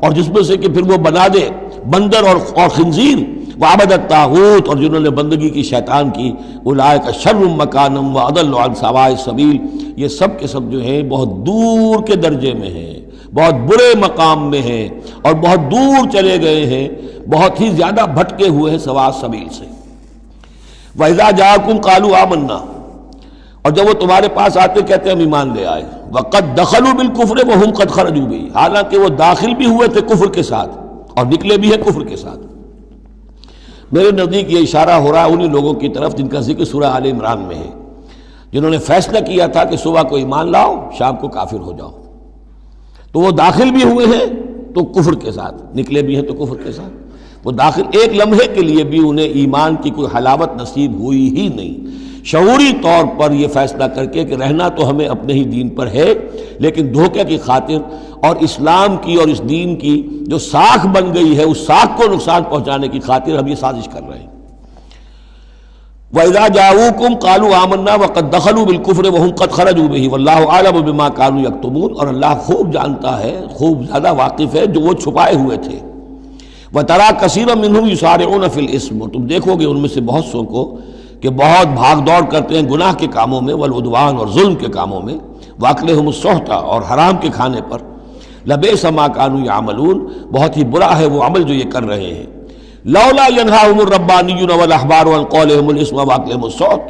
اور جس میں سے کہ پھر وہ بنا دے بندر اور خنزیر، وعبد الطاغوت، اور جنہوں نے بندگی کی شیطان کی، اولئک شر مکانا واضل عن سواء السبیل، یہ سب کے سب جو ہیں بہت دور کے درجے میں ہیں، بہت برے مقام میں ہیں، اور بہت دور چلے گئے ہیں، بہت ہی زیادہ بھٹکے ہوئے ہیں سواء السبیل سے۔ وَإِذَا جَاءَكُمْ قَالُوا آمَنَّا، اور جب وہ تمہارے پاس آتے کہتے ہیں ہم ایمان لے آئے، وَقَدْ دَخَلُوا بِالْكُفْرِ وَهُمْ قَدْ خَرَجُوا بِهِ، حالانکہ وہ داخل بھی ہوئے تھے کفر کے ساتھ اور نکلے بھی ہیں کفر کے ساتھ۔ میرے نزدیک یہ اشارہ ہو رہا ہے انہی لوگوں کی طرف جن کا ذکر سورہ آل عمران میں ہے، جنہوں نے فیصلہ کیا تھا کہ صبح کو ایمان لاؤ، شام کو کافر ہو جاؤ، تو وہ داخل بھی ہوئے ہیں تو کفر کے ساتھ، نکلے بھی ہیں تو کفر کے ساتھ۔ وہ داخل ایک لمحے کے لیے بھی انہیں ایمان کی کوئی حلاوت نصیب ہوئی ہی نہیں، شعوری طور پر یہ فیصلہ کر کے کہ رہنا تو ہمیں اپنے ہی دین پر ہے، لیکن دھوکے کی خاطر اور اسلام کی اور اس دین کی جو ساکھ بن گئی ہے اس ساکھ کو نقصان پہنچانے کی خاطر ہم یہ سازش کر رہے ہیں۔ وَإِذَا جَاءُوكُمْ قَالُوا آمَنَّا وَقَدْ دَخَلُوا بِالْكُفْرِ وَهُمْ قَدْ خَرَجُوا بِهِ وَاللَّهُ أَعْلَمُ بِمَا كَانُوا يَكْتُمُونَ، اور اللہ خوب جانتا ہے، خوب زیادہ واقف ہے جو وہ چھپائے ہوئے تھے۔ وَتَرَىٰ كَثِيرًا مِّنْهُمْ يُسَارِعُونَ فِي الْإِثْمِ، اور تم دیکھو گے ان میں سے بہت سو کو کہ بہت بھاگ دوڑ کرتے ہیں گناہ کے کاموں میں، والعدوان، اور ظلم کے کاموں میں، وَأَكْلِهِمُ السُّحْتَ، اور حرام کے کھانے پر، لَبِئْسَ مَا كَانُوا يَعْمَلُونَ، بہت ہی برا ہے وہ عمل جو یہ کر رہے ہیں۔ لولا ينهاهم الربانيون والاحبار عن قولهم الاسم واكلهم السحت،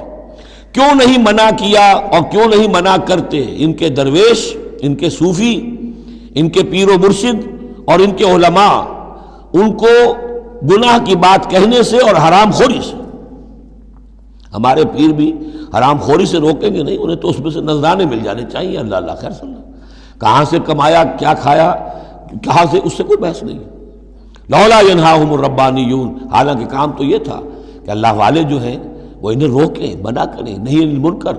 کیوں نہیں منع کیا اور کیوں نہیں منع کرتے ان کے درویش، ان کے صوفی، ان کے پیر و مرشد اور ان کے علماء ان کو گناہ کی بات کہنے سے اور حرام خوری سے۔ ہمارے پیر بھی حرام خوری سے روکیں گے نہیں، انہیں تو اس میں سے نذرانے مل جانے چاہیے، اللہ اللہ خیر صلی اللہ، کہاں سے کمایا، کیا کھایا، کہاں سے، اس سے کوئی بحث نہیں۔ لولا ینہاہم الربانیون، حالانکہ کام تو یہ تھا کہ اللہ والے جو ہیں وہ انہیں روکیں، منع کریں، نہیں المنکر،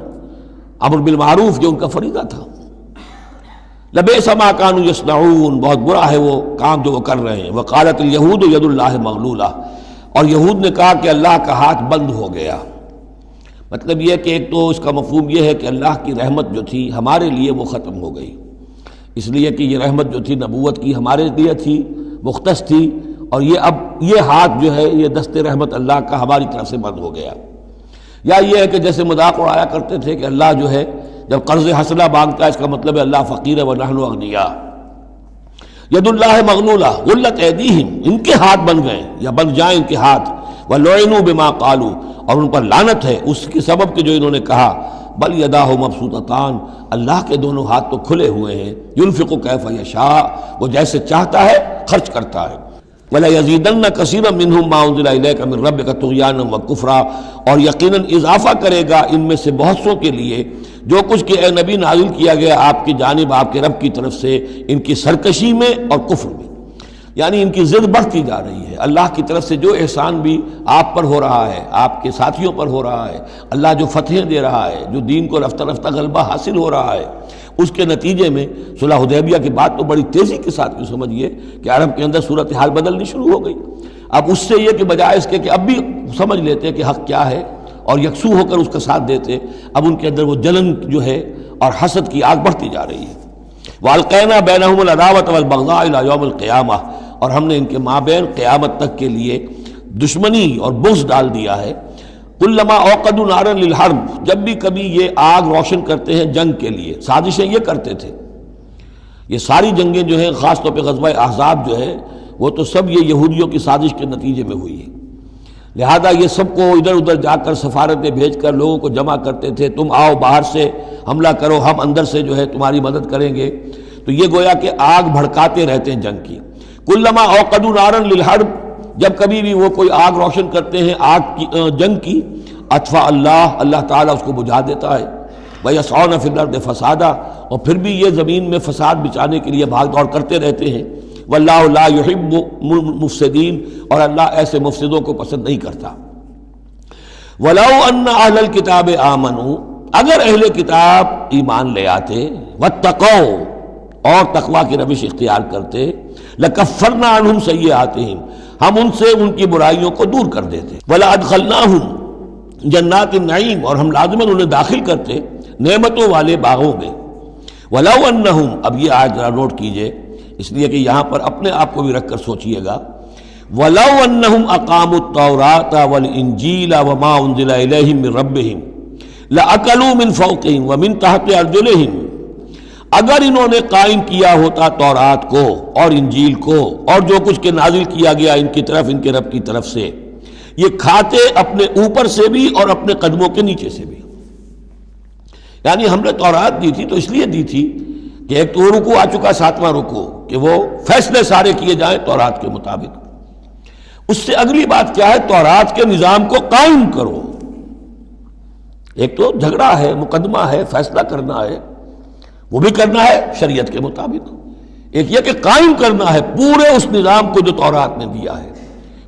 امر بالمعروف جو ان کا فریضہ تھا۔ لبئس ما کانوا یصنعون، بہت برا ہے وہ کام جو وہ کر رہے ہیں۔ وقالت الیہود ید اللہ مغلولہ، اور یہود نے کہا کہ اللہ کا ہاتھ بند ہو گیا۔ مطلب یہ کہ ایک تو اس کا مفہوم یہ ہے کہ اللہ کی رحمت جو تھی ہمارے لیے وہ ختم ہو گئی، اس لیے کہ یہ رحمت جو تھی نبوت کی ہمارے لیے تھی، مختص تھی، اور یہ اب یہ ہاتھ جو ہے یہ دست رحمت اللہ کا ہماری طرف سے بند ہو گیا۔ یا یہ ہے کہ جیسے مذاق اڑایا کرتے تھے کہ اللہ جو ہے جب قرض حسنہ مانگتا ہے اس کا مطلب ہے اللہ فقیر ہے ونحن اغنیاء۔ ید اللہ مغلولہ غلت ایدیہم، ان کے ہاتھ بن گئے یا بن جائیں ان کے ہاتھ، وَلُعِنُوا بِمَا قَالُوا، اور ان پر لعنت ہے اس کے سبب کہ جو انہوں نے کہا، بل یداہ مبسوطتان، اللہ کے دونوں ہاتھ تو کھلے ہوئے ہیں، ينفق کیف یشاء، وہ جیسے چاہتا ہے خرچ کرتا ہے۔ وَلَيَزِيدَنَّ كَثِيرًا مِّنْهُمْ مَا أُنزِلَ إِلَيْكَ مِن رَّبِّكَ طُغْيَانًا وَكُفْرًا، اور یقیناً اضافہ کرے گا ان میں سے بہت سو کے لیے جو کچھ کہ اے نبی نازل کیا گیا آپ کی جانب آپ کے رب کی طرف سے، ان کی سرکشی میں اور کفر میں، یعنی ان کی ضد بڑھتی جا رہی ہے۔ اللہ کی طرف سے جو احسان بھی آپ پر ہو رہا ہے، آپ کے ساتھیوں پر ہو رہا ہے، اللہ جو فتحیں دے رہا ہے، جو دین کو رفتہ رفتہ غلبہ حاصل ہو رہا ہے، اس کے نتیجے میں صلح حدیبیہ کے بعد تو بڑی تیزی کے ساتھ یہ سمجھیے کہ عرب کے اندر صورتحال بدلنی شروع ہو گئی۔ اب اس سے یہ کہ بجائے اس کے کہ اب بھی سمجھ لیتے کہ حق کیا ہے اور یکسو ہو کر اس کا ساتھ دیتے، اب ان کے اندر وہ جلن جو ہے اور حسد کی آگ بڑھتی جا رہی ہے۔ وَأَلْقَيْنَا بَيْنَهُمُ الْعَدَاوَةَ وَالْبَغْضَاءَ إِلَى يَوْمِ الْقِيَامَةِ، اور ہم نے ان کے مابین قیامت تک کے لیے دشمنی اور بغض ڈال دیا ہے۔ کلما اوقدوا نارا للحرب، جب بھی کبھی یہ آگ روشن کرتے ہیں جنگ کے لیے، سازشیں یہ کرتے تھے۔ یہ ساری جنگیں جو ہیں خاص طور پہ غزوہ احزاب جو ہے وہ تو سب یہ یہودیوں کی سازش کے نتیجے میں ہوئی ہے۔ لہذا یہ سب کو ادھر ادھر جا کر سفارتیں بھیج کر لوگوں کو جمع کرتے تھے، تم آؤ باہر سے حملہ کرو، ہم اندر سے جو ہے تمہاری مدد کریں گے۔ تو یہ گویا کہ آگ بھڑکاتے رہتے ہیں جنگ کی۔ کلما اوقدوا نارا للحرب، جب کبھی بھی وہ کوئی آگ روشن کرتے ہیں آگ کی جنگ کی، اطفا اللہ تعالیٰ اس کو بجھا دیتا ہے۔ وَيَسْعَوْنَ فِي الْأَرْضِ فَسَادًا، اور پھر بھی یہ زمین میں فساد بچانے کے لیے بھاگ دوڑ کرتے رہتے ہیں۔ وَاللَّهُ لَا يُحِبُّ الْمُفْسِدِينَ، اور اللہ ایسے مفسدوں کو پسند نہیں کرتا۔ وَلَوْ أَنَّ أَهْلَ الْكِتَابِ آمَنُوا، اگر اہل کتاب ایمان لے آتے، وَاتَّقَوْا، اور تقوی کی روش اختیار کرتے، لَكَفَّرْنَا عَنْهُمْ سَيِّئَاتِهِمْ، ہم ان سے ان کی برائیوں کو دور کر دیتے۔ وَلَأَدْخَلْنَاهُمْ جنات النعیم، اور ہم لازماً انہیں داخل کرتے نعمتوں والے باغوں میں۔ وَلَوْ أَنَّهُمْ، اب یہ آیت ذرا نوٹ کیجئے اس لیے کہ یہاں پر اپنے آپ کو بھی رکھ کر سوچئے گا۔ وَلَوْ أَنَّهُمْ أَقَامُوا التَّوْرَاةَ وَالْإِنْجِيلَ وَمَا أُنزِلَ إِلَيْهِمْ مِنْ رَبِّهِمْ لَأَكَلُوا مِنْ فَوْقِهِمْ وَمِنْ تَحْتِ أَرْجُلِهِمْ، اگر انہوں نے قائم کیا ہوتا تورات کو اور انجیل کو اور جو کچھ کے نازل کیا گیا ان کی طرف، ان کے رب کی طرف سے، یہ کھاتے اپنے اوپر سے بھی اور اپنے قدموں کے نیچے سے بھی۔ یعنی ہم نے تورات دی تھی تو اس لیے دی تھی کہ ایک تو رکوع آ چکا 7واں رکوع، کہ وہ فیصلے سارے کیے جائیں تورات کے مطابق۔ اس سے اگلی بات کیا ہے؟ تورات کے نظام کو قائم کرو۔ ایک تو جھگڑا ہے، مقدمہ ہے، فیصلہ کرنا ہے، وہ بھی کرنا ہے شریعت کے مطابق۔ ایک یہ کہ قائم کرنا ہے پورے اس نظام کو جو تورات نے دیا ہے،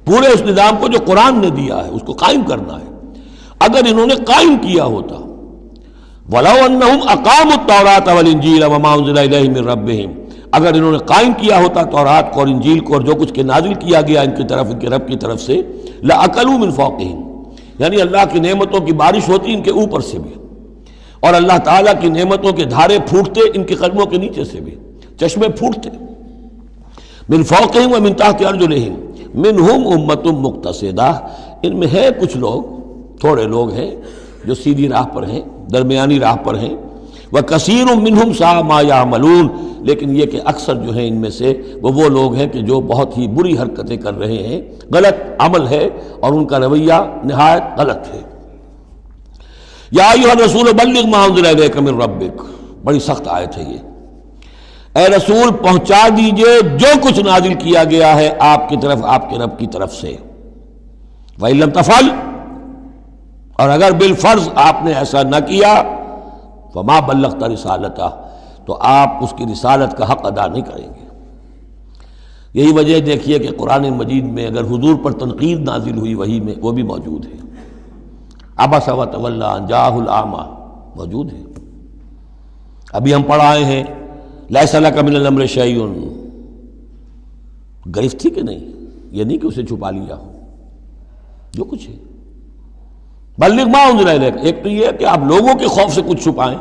پورے اس نظام کو جو قرآن نے دیا ہے، اس کو قائم کرنا ہے۔ اگر انہوں نے قائم کیا ہوتا، وَلَوْ أَنَّهُمْ أَقَامُوا التَّوْرَاةَ وَالْإِنْجِيلَ وَمَا أُنزِلَ إِلَيْهِمْ مِنْ رَبِّهِمْ، اگر انہوں نے قائم کیا ہوتا تورات کو اور انجیل کو اور جو کچھ کے نازل کیا گیا ان کی طرف، ان کے رب کی طرف سے، لَأَكَلُوا مِنْ فَوْقِهِمْ، یعنی اللہ کی نعمتوں کی بارش ہوتی ان کے اوپر سے بھی، اور اللہ تعالیٰ کی نعمتوں کے دھارے پھوٹتے ان کے قدموں کے نیچے سے بھی، چشمے پھوٹتے۔ مِنْ فَوْقِهِمْ وَمِنْ تَحْتِ أَرْجُلِهِمْ مِنْهُمْ أُمَّةٌ مُقْتَصِدَةٌ، ان میں ہے کچھ لوگ، تھوڑے لوگ ہیں جو سیدھی راہ پر ہیں، درمیانی راہ پر ہیں۔ وَكَثِيرٌ مِّنْهُمْ سَاءَ مَا يَعْمَلُونَ، لیکن یہ کہ اکثر جو ہیں ان میں سے وہ لوگ ہیں کہ جو بہت ہی بری حرکتیں کر رہے ہیں، غلط عمل ہے اور ان کا رویہ نہایت غلط ہے۔ یا ایھا الرسول بلغ ما انزل الیک من ربک، بڑی سخت آیت ہے یہ۔ اے رسول پہنچا دیجئے جو کچھ نازل کیا گیا ہے آپ کی طرف، آپ کے رب کی طرف سے۔ وَإِن لَّمْ تَفْعَلْ، اور اگر بالفرض آپ نے ایسا نہ کیا، فَمَا بَلَّغْتَ رِسَالَتَهُ، تو آپ اس کی رسالت کا حق ادا نہیں کریں گے۔ یہی وجہ دیکھیے کہ قرآن مجید میں اگر حضور پر تنقید نازل ہوئی وحی میں، وہ بھی موجود ہے۔ عبس وتولی ان جاءہ الاعمی موجود ہے۔ ابھی ہم پڑھ آئے ہیں لیس لک من الامر شیء، گرفت تھی کہ نہیں؟ یہ نہیں کہ اسے چھپا لیا ہو، جو کچھ ہے۔ بلغ ما انزل الیک، ایک تو یہ کہ آپ لوگوں کے خوف سے کچھ چھپائیں،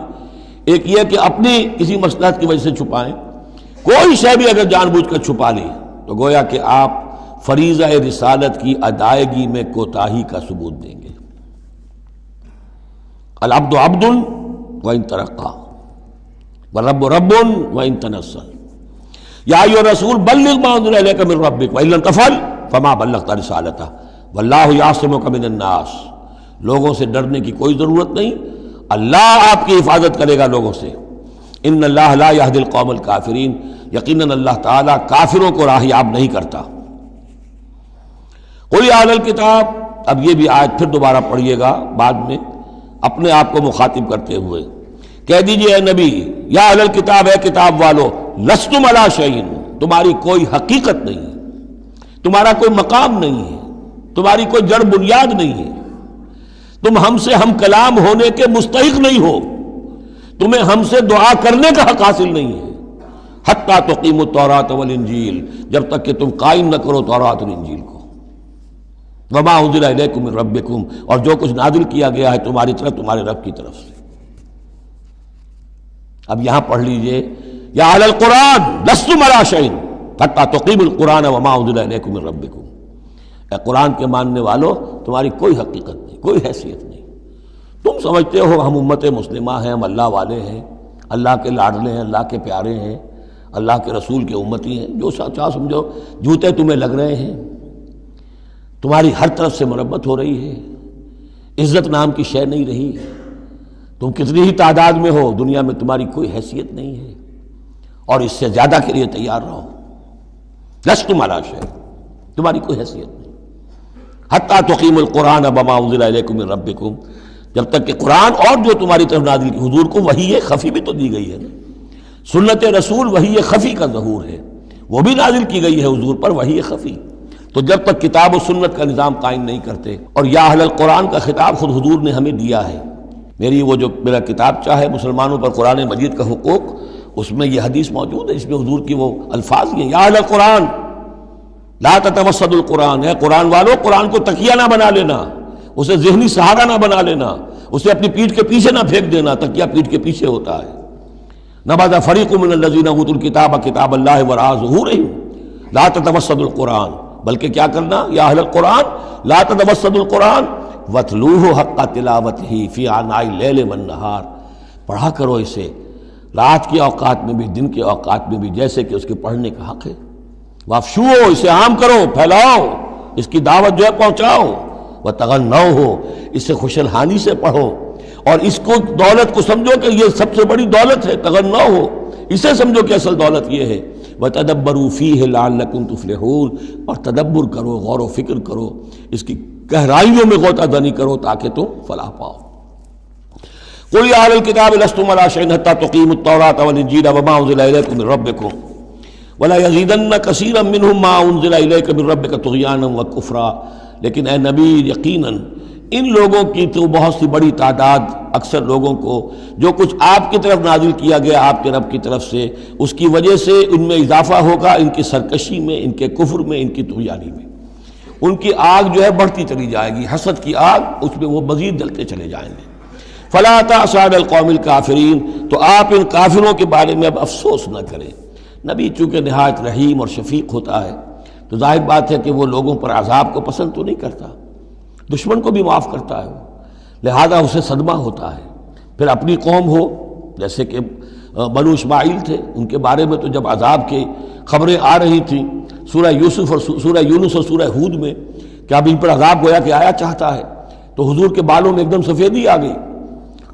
ایک یہ کہ اپنی کسی مصلحت کی وجہ سے چھپائیں۔ کوئی شے بھی اگر جان بوجھ کر چھپا لی تو گویا کہ آپ فریضہ رسالت کی ادائیگی میں کوتاہی کا ثبوت دیں گے۔ العبد عبد وان ترقى والرب رب وان تنزل، یا ایھا الرسول بلغ ما انزل الیک من ربک وان لم تفعل فما بلغت رسالتہ واللہ یعصمک من الناس، لوگوں سے ڈرنے کی کوئی ضرورت نہیں، اللہ آپ کی حفاظت کرے گا لوگوں سے۔ ان اللہ لا یہدی القوم الکافرین، یقیناً اللہ تعالیٰ کافروں کو راہیاب نہیں کرتا۔ قل یا اہل الکتاب، اب یہ بھی آیت پھر دوبارہ پڑھیے گا بعد میں اپنے آپ کو مخاطب کرتے ہوئے، کہہ دیجئے اے نبی، یا اہل الکتاب، اے کتاب والو، لستم علی شیء، تمہاری کوئی حقیقت نہیں ہے، تمہارا کوئی مقام نہیں ہے، تمہاری کوئی جڑ بنیاد نہیں ہے، تم ہم سے ہم کلام ہونے کے مستحق نہیں ہو، تمہیں ہم سے دعا کرنے کا حق حاصل نہیں ہے، حتی تقیموا التوراۃ والانجیل، جب تک کہ تم قائم نہ کرو تورات اور انجیل کو، وما انزل الیکم من ربکم، اور جو کچھ نازل کیا گیا ہے تمہاری طرف، تمہارے رب کی طرف سے۔ اب یہاں پڑھ لیجئے، یا اہل القرآن لستم علی شیء حتی تقیموا القرآن وما انزل الیکم من ربکم، اے قرآن کے ماننے والو، تمہاری کوئی حقیقت نہیں، کوئی حیثیت نہیں، تم سمجھتے ہو ہم امت مسلمہ ہیں، ہم اللہ والے ہیں، اللہ کے لاڈلے ہیں، اللہ کے پیارے ہیں، اللہ کے رسول کے امتی ہیں، جو چاہو سمجھو، جوتے تمہیں لگ رہے ہیں، تمہاری ہر طرف سے مرمت ہو رہی ہے، عزت نام کی شے نہیں رہی، تم کتنی ہی تعداد میں ہو، دنیا میں تمہاری کوئی حیثیت نہیں ہے، اور اس سے زیادہ کے لیے تیار رہو، لستم علی شیء، تمہاری کوئی حیثیت نہیں، حتی تقیم القرآن بما انزل الیکم من ربکم، جب تک کہ قرآن اور جو تمہاری طرف نازل کی، حضور کو وحی خفی بھی تو دی گئی ہے نا، سنت رسول وحی خفی کا ظہور ہے، وہ بھی نازل کی گئی ہے حضور پر وحی خفی، تو جب تک کتاب و سنت کا نظام قائم نہیں کرتے، اور یا اہل القرآن کا خطاب خود حضور نے ہمیں دیا ہے، میرا کتاب چاہے مسلمانوں پر قرآن مجید کا حقوق، اس میں یہ حدیث موجود ہے، اس میں حضور کی وہ الفاظ ہیں، یا اہل القرآن لا تتوسدوا القرآن، ہے قرآن والوں، قرآن کو تکیہ نہ بنا لینا، اسے ذہنی سہارا نہ بنا لینا، اسے اپنی پیٹھ کے پیچھے نہ پھینک دینا، تکیہ پیٹھ کے پیچھے ہوتا ہے، نبذ فریق من الذین اوتوا الکتاب کتاب اللہ وراء ظہورہم لا تتوسدوا القرآن، بلکہ کیا کرنا، یا اہل القرآن لا تتوسدوا القرآن واتلوہ حق تلاوتہ فی آناء اللیل والنہار، پڑھا کرو اسے رات کے اوقات میں بھی دن کے اوقات میں بھی جیسے کہ اس کے پڑھنے کا حق ہے، وافشوہ، اسے عام کرو، پھیلاؤ، اس کی دعوت جو ہے پہنچاؤ، وتغنوہ، اسے خوش الحانی سے پڑھو، اور اس کو دولت کو سمجھو کہ یہ سب سے بڑی دولت ہے، تغنوہ، اسے سمجھو کہ اصل دولت یہ ہے، وتدبروا فیہ لعلکم تفلحون، اور تدبر کرو، غور و فکر کرو، اس کی گہرائیوں میں غوطہ دنی کرو تاکہ تم فلاح پاؤ۔ قل یا اہل الکتاب لستم علی شیء حتی تقیموا التوراۃ والانجیل وما انزل الیکم من ربکم ولا یزیدن کثیرا منہم ما انزل الیک من ربک طغیانا وکفرا، لیکن اے نبی یقیناً ان لوگوں کی تو بہت سی بڑی تعداد، اکثر لوگوں کو جو کچھ آپ کی طرف نازل کیا گیا آپ کے رب کی طرف سے، اس کی وجہ سے ان میں اضافہ ہوگا، ان کی سرکشی میں، ان کے کفر میں، ان کی طغیانی میں، ان کی آگ جو ہے بڑھتی چلی جائے گی، حسد کی آگ، اس میں وہ مزید جلتے چلے جائیں گے۔ فلا تأس علی القوم الکافرین، تو آپ ان کافروں کے بارے میں اب افسوس نہ کریں۔ نبی چونکہ نہایت رحیم اور شفیق ہوتا ہے تو ظاہر بات ہے کہ وہ لوگوں پر عذاب کو پسند تو نہیں کرتا، دشمن کو بھی معاف کرتا ہے وہ، لہذا اسے صدمہ ہوتا ہے۔ پھر اپنی قوم ہو، جیسے کہ بنو اسماعیل تھے، ان کے بارے میں تو جب عذاب کی خبریں آ رہی تھیں سورہ یوسف اور سورہ یونس اور سورہ ہود میں کہ اب ان پر عذاب گویا کہ آیا چاہتا ہے، تو حضور کے بالوں میں ایک دم سفیدی آ گئی۔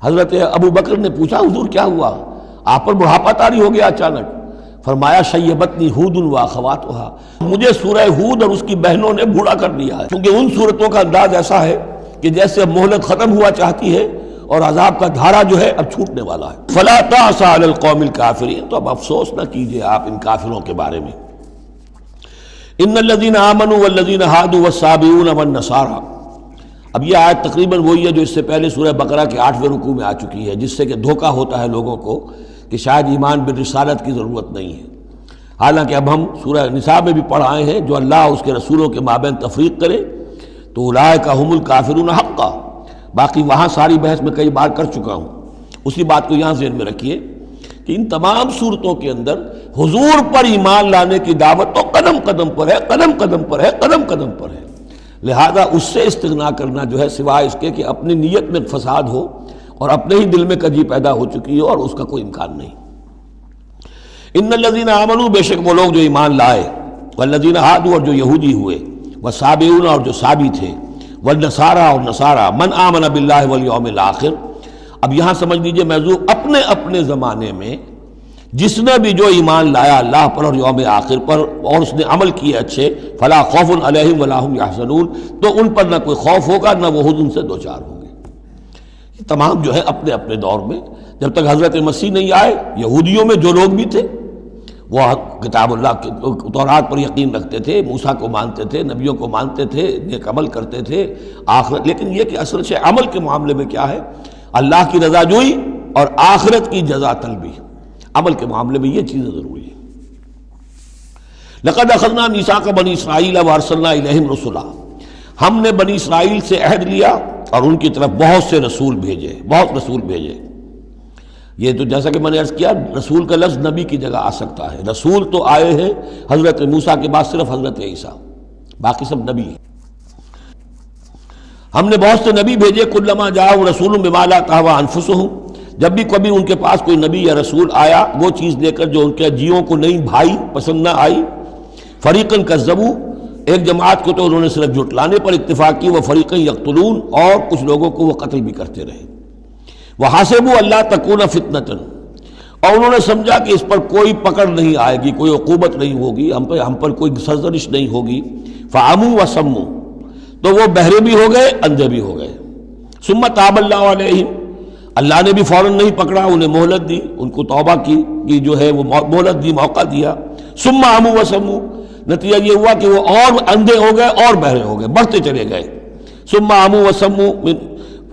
حضرت ابو بکر نے پوچھا حضور کیا ہوا، آپ پر بڑھاپا طاری ہو گیا اچانک؟ فرمایا شیبتنی ہود واخواتھا، مجھے سورہ ہود اور اس کی بہنوں نے بوڑھا کر دیا ہے، کیونکہ ان صورتوں کا انداز ایسا ہے کہ جیسے اب مہلت ختم ہوا چاہتی ہے اور عذاب کا دھارا جو ہے اب چھوٹنے والا ہے۔ فلا تأس علی القوم الکافرین، تو اب افسوس نہ کیجئے آپ ان کافروں کے بارے میں۔ ان الذین آمنوا والذین ہادوا والصابئون والنصارى، اب یہ آیت تقریباً وہی ہے جو اس سے پہلے سورہ بقرہ کے 8ویں رکوع میں آ چکی ہے، جس سے کہ دھوکہ ہوتا ہے لوگوں کو کہ شاید ایمان بالرسالت کی ضرورت نہیں ہے، حالانکہ اب ہم سورہ نساء میں بھی پڑھ آئے ہیں جو اللہ اس کے رسولوں کے مابین تفریق کرے تو اولئک ھم الکافرون حقا، باقی وہاں ساری بحث میں کئی بار کر چکا ہوں، اسی بات کو یہاں ذہن میں رکھیے کہ ان تمام صورتوں کے اندر حضور پر ایمان لانے کی دعوت تو قدم قدم پر ہے، قدم قدم پر ہے، قدم قدم پر ہے، لہذا اس سے استغنا کرنا جو ہے سوائے اس کے کہ اپنی نیت میں فساد ہو اور اپنے ہی دل میں کجی پیدا ہو چکی ہو، اور اس کا کوئی امکان نہیں۔ ان الذین آمنوا، بے شک وہ لوگ جو ایمان لائے، والذین ہادوا، اور جو یہودی ہوئے، والصابئون، اور جو صابی تھے، والنصارى، اور نصارى، من آمن باللہ والیوم الآخر، اب یہاں سمجھ لیجئے موضوع اپنے اپنے زمانے میں جس نے بھی جو ایمان لایا اللہ پر اور یوم آخر پر اور اس نے عمل کیے اچھے، فلا خوف علیہم ولا هم یحزنون، تو ان پر نہ کوئی خوف ہوگا نہ وہ حزن سے دوچار ہوں گے۔ یہ تمام جو ہے اپنے اپنے دور میں، جب تک حضرت مسیح نہیں آئے، یہودیوں میں جو لوگ بھی تھے وہ کتاب اللہ کے تورات پر یقین رکھتے تھے، موسیٰ کو مانتے تھے، نبیوں کو مانتے تھے، نیک عمل کرتے تھے آخرت، لیکن یہ کہ اصل سے عمل کے معاملے میں کیا ہے، اللہ کی رضا جوئی اور آخرت کی جزا طلبی، عمل کے معاملے میں یہ چیزیں ضروری ہیں۔ لقد اخذنا میثاق بنی اسرائیل وارسلنا الیہم رسلا، ہم نے بنی اسرائیل سے عہد لیا اور ان کی طرف بہت سے رسول بھیجے، بہت رسول بھیجے۔ یہ تو جیسا کہ میں نے عرض کیا، رسول کا لفظ نبی کی جگہ آ سکتا ہے، رسول تو آئے ہیں حضرت موسیٰ کے بعد صرف حضرت عیسیٰ، باقی سب نبی ہیں۔ ہم نے بہت سے نبی بھیجے، کلما جاء رسول بما لا تهوى انفسهم، جب بھی کبھی ان کے پاس کوئی نبی یا رسول آیا وہ چیز لے کر جو ان کے جیوں کو نہیں بھائی، پسند نہ آئی، فریقاً کذبوا، ایک جماعت کو تو انہوں نے صرف جھٹلانے پر اکتفا کی، وہ فریقاً یقتلون، اور کچھ لوگوں کو وہ قتل بھی کرتے رہے۔ وحسبوا اللہ تکون فتنۃ، اور انہوں نے سمجھا کہ اس پر کوئی پکڑ نہیں آئے گی، کوئی عقوبت نہیں ہوگی، ہم پر کوئی سرزنش نہیں ہوگی، فعموا وصموا، تو وہ بہرے بھی ہو گئے، اندھے بھی ہو گئے۔ ثم تاب اللہ علیہم، اللہ نے بھی فوراً نہیں پکڑا، انہیں مہلت دی، ان کو توبہ کی جو ہے وہ مہلت دی، موقع دیا۔ ثم عموا وصموا، نتیجہ یہ ہوا کہ وہ اور اندھے ہو گئے اور بہرے ہو گئے، بڑھتے چلے گئے۔ ثم عموا وصموا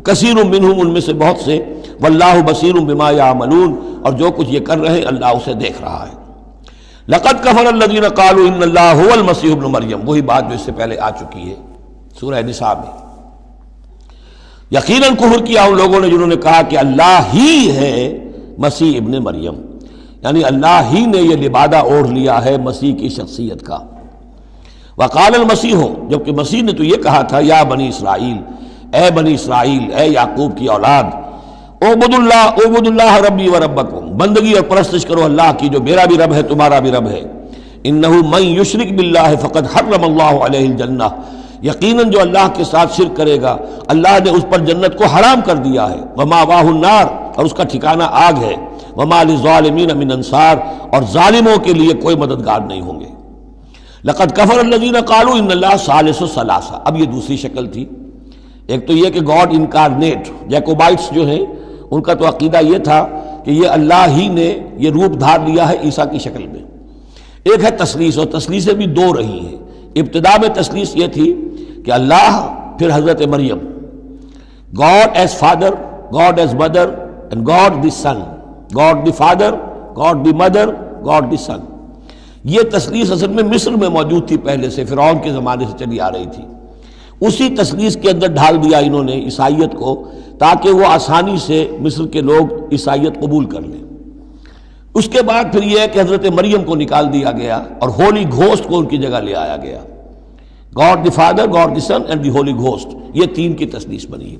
کثیر منہم، ان میں سے بہت سے، واللہ بصیر بما یعملون، اور جو کچھ یہ کر رہے ہیں اللہ اسے دیکھ رہا ہے۔ لقد کفر الذین قالوا ان اللہ هو المسیح ابن مریم، وہی بات جو اس سے پہلے آ چکی ہے سورہ نساء میں۔ یقیناً کفر کیا ان لوگوں نے جنہوں نے کہا کہ اللہ ہی ہے مسیح ابن مریم، یعنی اللہ ہی نے یہ لبادہ اوڑھ لیا ہے مسیح کی شخصیت کا۔ وقال المسیح، جبکہ مسیح نے تو یہ کہا تھا یا بنی اسرائیل، اے بنی اسرائیل، اے یعقوب کی اولاد، اعبدوا اللہ ربی و ربکم، بندگی اور پرستش کرو اللہ کی جو میرا بھی رب ہے تمہارا بھی رب ہے۔ انہ من یشرک باللہ فقد حرم اللہ علیہ الجنہ، یقیناً جو اللہ کے ساتھ شرک کرے گا اللہ نے اس پر جنت کو حرام کر دیا ہے، ومأواہ النار، اور اس کا ٹھکانہ آگ ہے، وما للظالمین من انصار، اور ظالموں کے لیے کوئی مددگار نہیں ہوں گے۔ لقد کفر الذین قالوا ان اللہ ثالث ثلاثہ، اب یہ دوسری شکل تھی۔ ایک تو یہ کہ گاڈ انکارنیٹ، جیکوبائٹس جو ہیں ان کا تو عقیدہ یہ تھا کہ یہ اللہ ہی نے یہ روپ دھار لیا ہے عیسیٰ کی شکل میں۔ ایک ہے تثلیث، اور تثلیثیں بھی دو رہی ہیں۔ ابتدا میں تثلیث یہ تھی کہ اللہ، پھر حضرت مریم، God as father, God as mother, and God the son, God the father, God the mother, God the son. یہ تثلیث اصل میں مصر میں موجود تھی پہلے سے، فرعون کے زمانے سے چلی آ رہی تھی۔ اسی تثلیث کے اندر ڈھال دیا انہوں نے عیسائیت کو، تاکہ وہ آسانی سے مصر کے لوگ عیسائیت قبول کر لیں۔ اس کے بعد پھر یہ ہے کہ حضرت مریم کو نکال دیا گیا اور ہولی گھوسٹ کو ان کی جگہ لے آیا گیا۔ God the father, God the son and the holy ghost, یہ تین کی تثلیث بنی ہے۔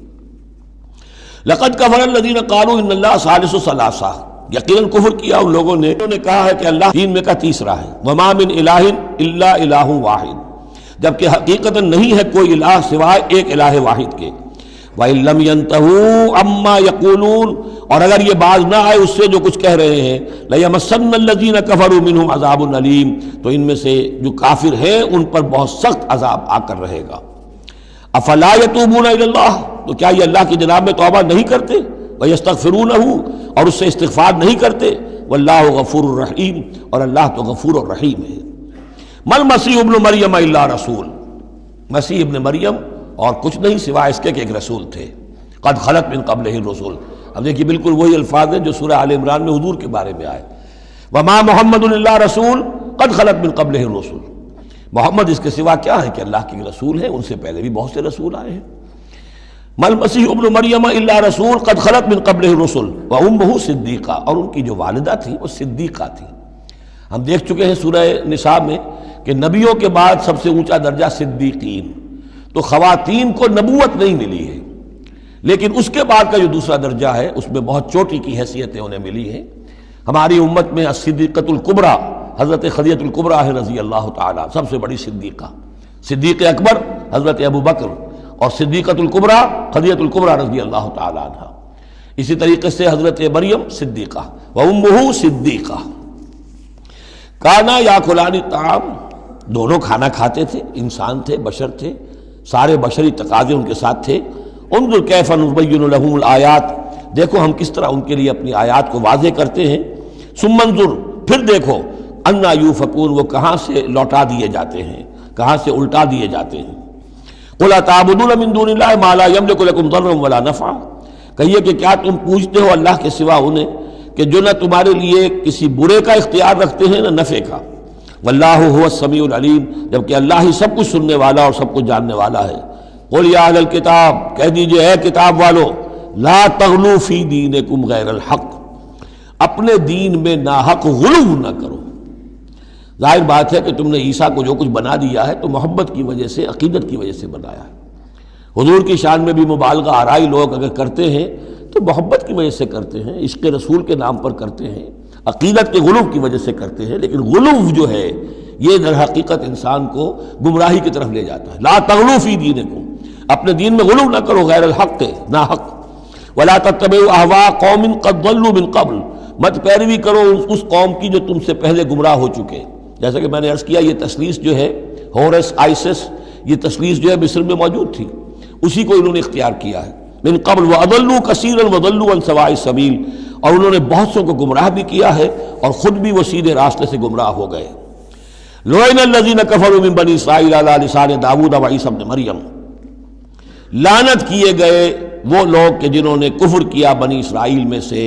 لقد کفر الذین قالوا ان اللہ ثالث ثلاثہ، یقیناً کفر کیا ان لوگوں نے، انہوں نے کہا ہے کہ اللہ تین میں کا تیسرا ہے۔ وما من الہ الا الہ واحد، جبکہ حقیقتاً نہیں ہے کوئی الہ سوائے ایک الہ واحد کے۔ وَإِن لَّمْ يَنْتَهُوا عَمَّا يَقُولُونَ، اور اگر یہ باز نہ آئے اس سے جو کچھ کہہ رہے ہیں، لَيَمَسَّنَّ الَّذِينَ كَفَرُوا مِنْهُمْ عَذَابٌ أَلِيمٌ، تو ان میں سے جو کافر ہیں ان پر بہت سخت عذاب آ کر رہے گا۔ أَفَلَا يَتُوبُونَ إِلَى اللَّهِ، تو کیا یہ اللہ کی جناب میں توبہ نہیں کرتے؟ وَيَسْتَغْفِرُونَهُ، اور اس سے استغفار نہیں کرتے؟ وَاللَّهُ غَفُورٌ رَحِيمٌ، اور اللہ تو غفور اور رحیم ہے۔ مَا الْمَسِيحُ ابْنُ مَرْيَمَ إِلَّا رَسُولٌ، مسیح ابن مریم اور کچھ نہیں سوائے اس کے کہ ایک رسول تھے۔ قد خلت من قبلہ الرسل، اب دیکھیے بالکل وہی الفاظ ہیں جو سورہ آل عمران میں حضور کے بارے میں آئے، وما محمد الا رسول قد خلت من قبلہ الرسل، محمد اس کے سوا کیا ہے کہ اللہ کے رسول ہیں، ان سے پہلے بھی بہت سے رسول آئے ہیں۔ ما المسیح ابن مریم الا رسول قد خلت من قبلہ الرسل وامہ صدیقہ، اور ان کی جو والدہ تھی وہ صدیقہ تھی۔ ہم دیکھ چکے ہیں سورہ نساء میں کہ نبیوں کے بعد سب سے اونچا درجہ صدیقین، تو خواتین کو نبوت نہیں ملی ہے، لیکن اس کے بعد کا جو دوسرا درجہ ہے اس میں بہت چوٹی کی حیثیتیں انہیں ملی ہیں۔ ہماری امت میں الصدیقۃ الکبریٰ حضرت خدیجہ الکبریٰ ہے رضی اللہ تعالیٰ، سب سے بڑی صدیقہ، صدیق اکبر حضرت ابو بکر، اور صدیقۃ الکبریٰ خدیجہ الکبریٰ رضی اللہ تعالیٰ عنہ۔ اسی طریقے سے حضرت مریم صدیقہ وامہ صدیقہ۔ کانا یاکلان الطعام، دونوں کھانا کھاتے تھے، انسان تھے، بشر تھے، سارے بشری تقاضے ان کے ساتھ تھے۔ انظر کیف نبین لہم الآیات، دیکھو ہم کس طرح ان کے لیے اپنی آیات کو واضح کرتے ہیں۔ ثم انظر، پھر دیکھو، انا یوفکون، وہ کہاں سے لوٹا دیے جاتے ہیں، کہاں سے الٹا دیے جاتے ہیں۔ قل اتعبدون من دون اللہ ما لا یملک لکم ضرا ولا نفعا، کہیے کہ کیا تم پوجتے ہو اللہ کے سوا انہیں کہ جو نہ تمہارے لیے کسی برے کا اختیار رکھتے ہیں نہ نفع کا۔ واللہ هو السمیع العلیم، جبکہ اللہ ہی سب کچھ سننے والا اور سب کچھ جاننے والا ہے۔ قل یا اہل الکتاب، کہہ دیجئے اے کتاب والو، لا تغلوا فی دینکم غیر الحق، اپنے دین میں ناحق غلو نہ کرو۔ ظاہر بات ہے کہ تم نے عیسیٰ کو جو کچھ بنا دیا ہے تو محبت کی وجہ سے، عقیدت کی وجہ سے بنایا ہے۔ حضور کی شان میں بھی مبالغہ آرائی لوگ اگر کرتے ہیں تو محبت کی وجہ سے کرتے ہیں، عشق رسول کے نام پر کرتے ہیں، عقیدت کے غلو کی وجہ سے کرتے ہیں، لیکن غلو جو ہے یہ در حقیقت انسان کو گمراہی کی طرف لے جاتا ہے۔ لا تغلو فی دینکم، اپنے دین میں غلو نہ کرو غیر الحق ناحق، ولا تتبعوا اہواء قوم قد ضلوا من قبل، مت پیروی کرو اس قوم کی جو تم سے پہلے گمراہ ہو چکے۔ جیسا کہ میں نے عرض کیا، یہ تثلیث جو ہے ہورس آئسس، یہ تثلیث جو ہے مصر میں موجود تھی، اسی کو انہوں نے اختیار کیا ہے۔ من قبل وَأَضَلُّوا كَثِيرًا وَضَلُّوا عَنْ سَوَاءِ السَّبِيلِ، اور انہوں نے بہت سو کو گمراہ بھی کیا ہے اور خود بھی وہ سیدھے راستے سے گمراہ ہو گئے۔ لُعِنَ الَّذِينَ كَفَرُوا مِن بَنِي إِسْرَائِيلَ عَلَىٰ لِسَانِ داؤد وعیسیٰ ابن مریم، لعنت کیے گئے وہ لوگ کہ جنہوں نے کفر کیا بنی اسرائیل میں سے،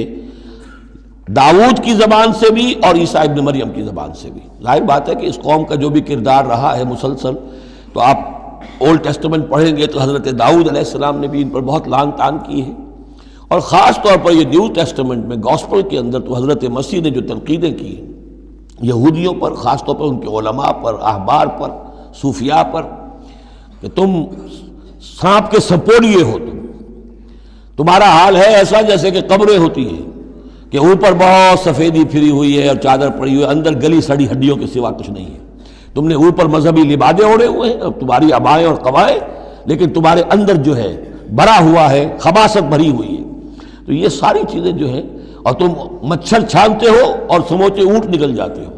داؤد کی زبان سے بھی اور عیسیٰ ابن مریم کی زبان سے بھی۔ ظاہر بات ہے کہ اس قوم کا جو بھی کردار رہا ہے مسلسل، تو آپ اولڈ ٹیسٹمنٹ پڑھیں گے تو حضرت داؤد علیہ السلام نے بھی ان پر بہت لعن طعن کی ہے، اور خاص طور پر یہ نیو ٹیسٹمنٹ میں گاسپل کے اندر تو حضرت مسیح نے جو تنقیدیں کی یہودیوں پر، خاص طور پر ان کے علماء پر، احبار پر، صوفیاء پر، کہ تم سانپ کے سپولیے ہو، تمہارا حال ہے ایسا جیسے کہ قبریں ہوتی ہیں کہ اوپر بہت سفیدی پھری ہوئی ہے اور چادر پڑی ہوئی ہے، اندر گلی سڑی ہڈیوں کے سوا کچھ نہیں ہے۔ تم نے اوپر مذہبی لبادے اوڑے ہوئے ہیں، اب تمہاری ابائیں اور قوائیں، لیکن تمہارے اندر جو ہے بھرا ہوا ہے، خباثت بھری ہوئی ہے۔ تو یہ ساری چیزیں جو ہیں، اور تم مچھر چھانتے ہو اور سموچے اونٹ نکل جاتے ہو،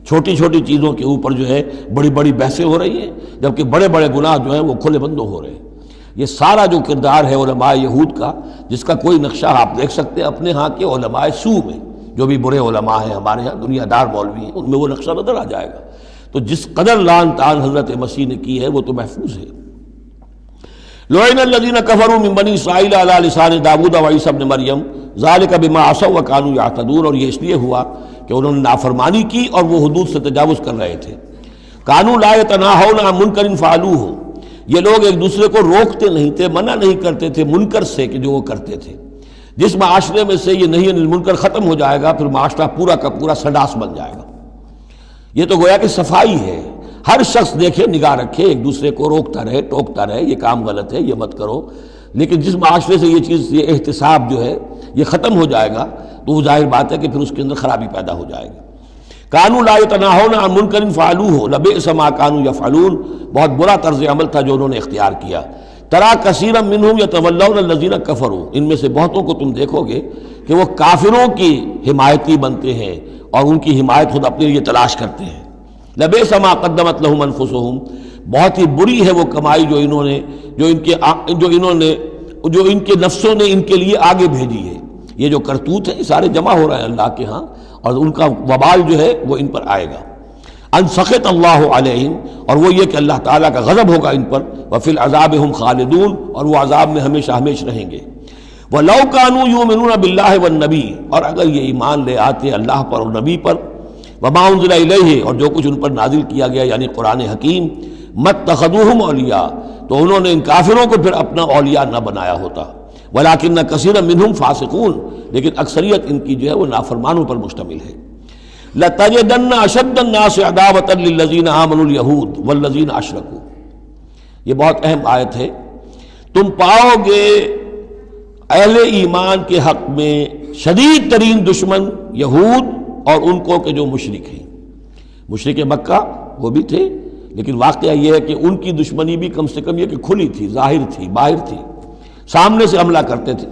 چھوٹی چھوٹی چیزوں کے اوپر جو ہے بڑی بڑی بحثیں ہو رہی ہیں، جبکہ بڑے بڑے گناہ جو ہیں وہ کھلے بندوں ہو رہے ہیں۔ یہ سارا جو کردار ہے علماء یہود کا، جس کا کوئی نقشہ آپ دیکھ سکتے ہیں اپنے ہاں کے علماء سو میں، جو بھی برے علماء ہیں ہمارے ہاں دنیا دار مولوی ہیں، ان میں وہ نقشہ نظر آ جائے گا۔ تو جس قدر لعن طعن حضرت مسیح نے کی ہے وہ تو محفوظ ہے۔ لعن الذین کفروا من بنی اسرائیل علی لسان داؤد وعیسیٰ ابن مریم ذلک بما عصوا وکانوا یعتدون، اور یہ اس لیے ہوا کہ انہوں نے نافرمانی کی اور وہ حدود سے تجاوز کر رہے تھے۔ کانوا لا یتناہون عن منکر فعلوہ، یہ لوگ ایک دوسرے کو روکتے نہیں تھے، منع نہیں کرتے تھے منکر سے کہ جو وہ کرتے تھے۔ جس معاشرے میں سے یہ نہیں عن المنکر ختم ہو جائے گا، پھر معاشرہ پورا کا پورا سڈاس بن جائے گا۔ یہ تو گویا کہ صفائی ہے، ہر شخص دیکھے، نگاہ رکھے، ایک دوسرے کو روکتا رہے، ٹوکتا رہے، یہ کام غلط ہے، یہ مت کرو۔ لیکن جس معاشرے سے یہ چیز، یہ احتساب جو ہے یہ ختم ہو جائے گا، تو وہ ظاہر بات ہے کہ پھر اس کے اندر خرابی پیدا ہو جائے گی۔ کانوا لا یتناہون عن منکر فعلوہ لبئس ما کانوا یفعلون، بہت برا طرز عمل تھا جو انہوں نے اختیار کیا۔ ترا کثیرا منہم یتولون الذین کفروا، ان میں سے بہتوں کو تم دیکھو گے کہ وہ کافروں کی حمایتی بنتے ہیں اور ان کی حمایت خود اپنے لیے تلاش کرتے ہیں۔ لبئس ما قدمت لہم انفسہم، بہت ہی بری ہے وہ کمائی جو ان کے نفسوں نے ان کے لیے آگے بھیجی ہے۔ یہ جو کرتوت ہے یہ سارے جمع ہو رہے ہیں اللہ کے ہاں، اور ان کا وبال جو ہے وہ ان پر آئے گا۔ ان سخط اللہ علیہم، اور وہ یہ کہ اللہ تعالیٰ کا غضب ہوگا ان پر، وفی العذاب ہم خالدون، اور وہ عذاب میں ہمیشہ ہمیشہ رہیں گے۔ وَلَوْ كَانُوا يُؤْمِنُونَ بِاللَّهِ وَالنَّبِيِّ، اور اگر یہ ایمان لے آتے اللہ پر اور نبی پر، وَمَا أُنزِلَ إِلَيْهِ، اور جو کچھ ان پر نازل کیا گیا یعنی قرآن حکیم، مَتَّخَذُوهُمْ أَوْلِيَاءَ، تو انہوں نے ان کافروں کو پھر اپنا اولیاء نہ بنایا ہوتا۔ وَلَكِنَّ كَثِيرًا مِّنْهُمْ فَاسِقُونَ، لیکن اکثریت ان کی جو ہے وہ نافرمانوں پر مشتمل ہے۔ لَتَجِدَنَّ أَشَدَّ النَّاسِ عَدَاوَةً لِلَّذِينَ آمَنُوا الْيَهُودَ وَالَّذِينَ أَشْرَكُوا، یہ بہت اہم آیت ہے۔ تم پاؤ گے اہل ایمان کے حق میں شدید ترین دشمن یہود اور ان کو کہ جو مشرک ہیں۔ مشرک مکہ وہ بھی تھے، لیکن واقعہ یہ ہے کہ ان کی دشمنی بھی کم سے کم یہ کہ کھلی تھی، ظاہر تھی، باہر تھی، سامنے سے حملہ کرتے تھے،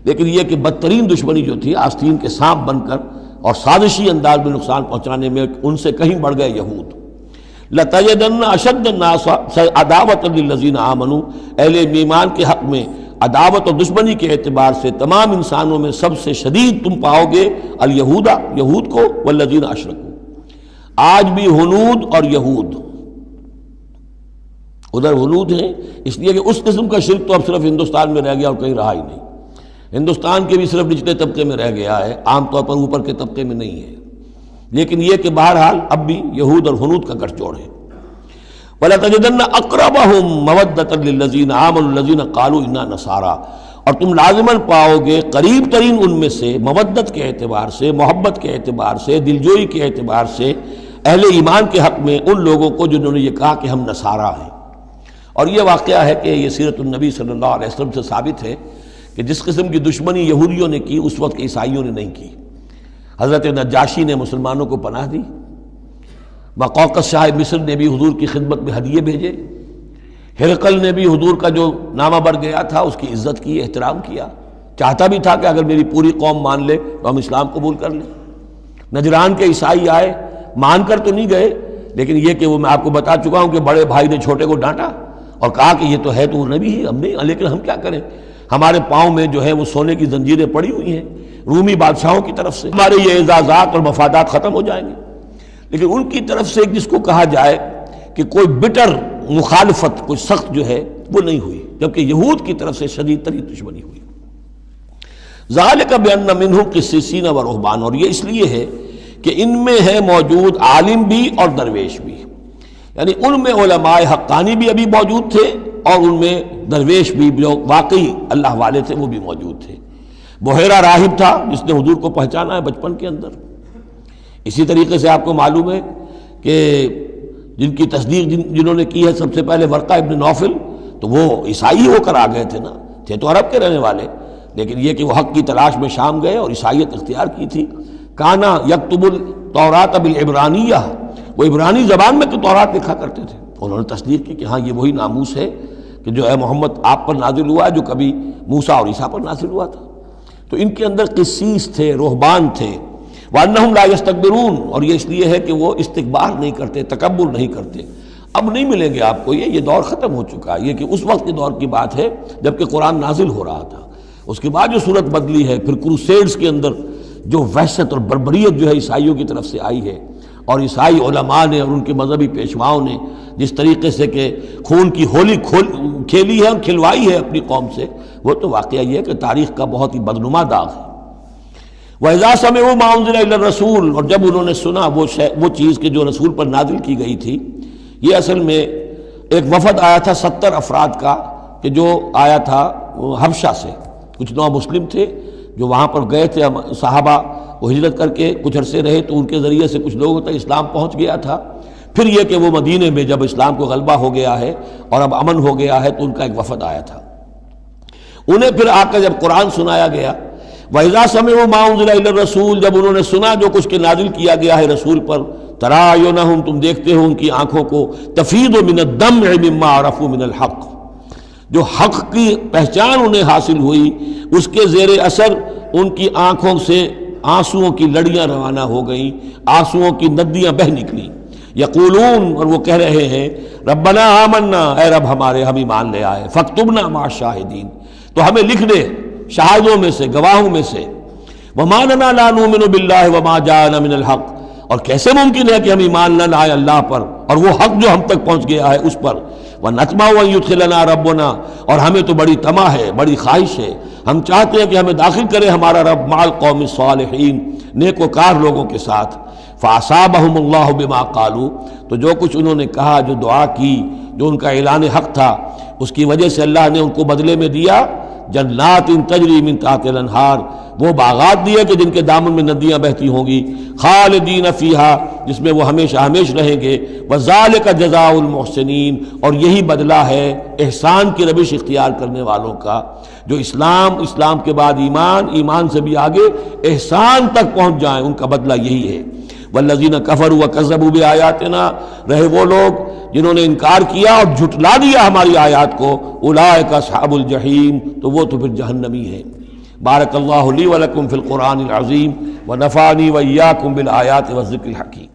لیکن یہ کہ بدترین دشمنی جو تھی آستین کے سانپ بن کر اور سازشی انداز میں نقصان پہنچانے میں ان سے کہیں بڑھ گئے یہود۔ لَتَجِدَنَّ أَشَدَّ النَّاسِ عَدَاوَةً لِلَّذِينَ آمَنُوا، اہل ایمان کے حق میں عداوت اور دشمنی کے اعتبار سے تمام انسانوں میں سب سے شدید تم پاؤ گے الیہود، یہود کو، والذین اشرکوا۔ آج بھی ہنود اور یہود، ادھر ہنود ہیں اس لیے کہ اس قسم کا شرک تو اب صرف ہندوستان میں رہ گیا اور کہیں رہا ہی نہیں۔ ہندوستان کے بھی صرف نچلے طبقے میں رہ گیا ہے، عام طور پر اوپر کے طبقے میں نہیں ہے، لیکن یہ کہ بہرحال اب بھی یہود اور ہنود کا گٹھ جوڑ ہے۔ وَلَتَجِدَنَّ أَقْرَبَهُمْ مَوَدَّةً لِلَّذِينَ آمَنُوا الَّذِينَ قَالُوا إِنَّا نَصَارَىٰ، اور تم لازماً پاؤ گے قریب ترین ان میں سے، مودت کے اعتبار سے، محبت کے اعتبار سے، دلجوئی کے اعتبار سے، اہل ایمان کے حق میں ان لوگوں کو جنہوں نے یہ کہا کہ ہم نصارہ ہیں۔ اور یہ واقعہ ہے کہ یہ سیرت النبی صلی اللہ علیہ وسلم سے ثابت ہے کہ جس قسم کی دشمنی یہودیوں نے کی اس وقت عیسائیوں نے نہیں کی۔ حضرت نجاشی نے مسلمانوں کو پناہ دی، مقوقس شاہ مصر نے بھی حضور کی خدمت میں ہدیے بھیجے، ہرقل نے بھی حضور کا جو نامہ بر گیا تھا اس کی عزت کی، احترام کیا، چاہتا بھی تھا کہ اگر میری پوری قوم مان لے تو ہم اسلام قبول کر لیں۔ نجران کے عیسائی آئے، مان کر تو نہیں گئے، لیکن یہ کہ وہ میں آپ کو بتا چکا ہوں کہ بڑے بھائی نے چھوٹے کو ڈانٹا اور کہا کہ یہ تو ہے تو وہ نبی ہی، ہم نہیں، لیکن ہم کیا کریں، ہمارے پاؤں میں جو ہے وہ سونے کی زنجیریں پڑی ہوئی ہیں رومی بادشاہوں کی طرف سے، ہمارے یہ اعزازات اور مفادات ختم ہو جائیں گے۔ لیکن ان کی طرف سے جس کو کہا جائے کہ کوئی بٹر مخالفت، کوئی سخت جو ہے وہ نہیں ہوئی، جبکہ یہود کی طرف سے شدید ترین دشمنی ہوئی۔ ذالک بان منہم قسیسین و رہبان، اور یہ اس لیے ہے کہ ان میں ہے موجود عالم بھی اور درویش بھی، یعنی ان میں علماء حقانی بھی ابھی موجود تھے اور ان میں درویش بھی جو واقعی اللہ والے تھے وہ بھی موجود تھے۔ بحیرہ راہب تھا جس نے حضور کو پہچانا ہے بچپن کے اندر۔ اسی طریقے سے آپ کو معلوم ہے کہ جن کی تصدیق جنہوں نے کی ہے سب سے پہلے ورقہ ابن نوفل، تو وہ عیسائی ہو کر آ گئے تھے نا، تھے تو عرب کے رہنے والے، لیکن یہ کہ وہ حق کی تلاش میں شام گئے اور عیسائیت اختیار کی تھی۔ کانا یکتب التوراۃ بالعبرانیہ، وہ عبرانی زبان میں تو تورات لکھا کرتے تھے، انہوں نے تصدیق کی کہ ہاں یہ وہی ناموس ہے کہ جو ہے محمد آپ پر نازل ہوا ہے، جو کبھی موسیٰ اور عیسیٰ پر نازل ہوا تھا۔ تو ان کے اندر قسیس تھے، رہبان تھے، وَأَنَّهُمْ لَا يَسْتَكْبِرُونَ، اور یہ اس لیے ہے کہ وہ استکبار نہیں کرتے، تکبر نہیں کرتے۔ اب نہیں ملیں گے آپ کو یہ دور ختم ہو چکا ہے، یہ کہ اس وقت کے دور کی بات ہے جبکہ قرآن نازل ہو رہا تھا۔ اس کے بعد جو صورت بدلی ہے، پھر کروسیڈز کے اندر جو وحشت اور بربریت جو ہے عیسائیوں کی طرف سے آئی ہے، اور عیسائی علماء نے اور ان کے مذہبی پیشواؤں نے جس طریقے سے کہ خون کی ہولی کھیلی ہے اور کھلوائی ہے اپنی قوم سے، وہ تو واقعہ یہ ہے کہ تاریخ کا بہت ہی بدنما داغ ہے۔ وَإِذَا سَمِعُوا مَا أُنزِلَ إِلَى الرَّسُولِ، اور جب انہوں نے سنا وہ چیز کہ جو رسول پر نازل کی گئی تھی۔ یہ اصل میں ایک وفد آیا تھا 70 افراد کا، کہ جو آیا تھا حبشہ سے، کچھ نو مسلم تھے جو وہاں پر گئے تھے، صحابہ وہ ہجرت کر کے کچھ عرصے رہے تو ان کے ذریعے سے کچھ لوگوں تک اسلام پہنچ گیا تھا۔ پھر یہ کہ وہ مدینے میں جب اسلام کو غلبہ ہو گیا ہے اور اب امن ہو گیا ہے تو ان کا ایک وفد آیا تھا۔ انہیں پھر آ کر جب قرآن سنایا گیا، وَإِذَا سَمِعُوا مَا أُنزِلَ إِلَى الرَّسُولِ، جب انہوں نے سنا جو کچھ کہ نازل کیا گیا ہے رسول پر، تَرَىٰ أَعْيُنَهُمْ، تم دیکھتے ہو ان کی آنکھوں کو، تَفِيضُ مِنَ الدَّمْعِ مِمَّا عَرَفُوا مِنَ الْحَقِّ، جو حق کی پہچان انہیں حاصل ہوئی اس کے زیر اثر ان کی آنکھوں سے آنسوؤں کی لڑیاں روانہ ہو گئیں، آنسوؤں کی ندیاں بہہ نکلیں۔ یقولون، اور وہ کہہ رہے ہیں، ربنا آمنا، اے رب ہمارے ہم ایمان لے آئے، فاکتبنا مع الشاہدین، تو ہمیں لکھ دے شاہدوں میں سے، گواہوں میں سے۔ وما لنا لا نؤمن باللہ وما جاءنا من الحق، اور کیسے ممکن ہے کہ ہم ایمان نہ لائیں اللہ پر اور وہ حق جو ہم تک پہنچ گیا ہے اس پر۔ وَنَطْمَعُ أَن يُدْخِلَنَا رَبُّنَا، اور ہمیں تو بڑی طمع ہے، بڑی خواہش ہے، ہم چاہتے ہیں کہ ہمیں داخل کرے ہمارا رب مع القوم الصالحین، نیک وکار لوگوں کے ساتھ۔ فَأَصَابَهُمُ اللَّهُ بِمَا قَالُوا، تو جو کچھ انہوں نے کہا، جو دعا کی، جو ان کا اعلان حق تھا، اس کی وجہ سے اللہ نے ان کو بدلے میں دیا جنات تجری من تحت الانہار، وہ باغات دیے کہ جن کے دامن میں ندیاں بہتی ہوں گی، خالدین فیہا، جس میں وہ ہمیشہ ہمیش رہیں گے، وذالک جزاء المحسنین، اور یہی بدلہ ہے احسان کی روش اختیار کرنے والوں کا، جو اسلام کے بعد ایمان سے بھی آگے احسان تک پہنچ جائیں، ان کا بدلہ یہی ہے۔ والذین کفروا وکذبوا بآیاتنا، رہے وہ لوگ جنہوں نے انکار کیا اور جھٹلا دیا ہماری آیات کو، اولئک اصحاب الجحیم، تو وہ تو پھر جہنمی ہے۔ بارک اللہ لی ولکم فی القرآن العظیم ونفعنی وإیاکم بالآیات والذکر الحکیم۔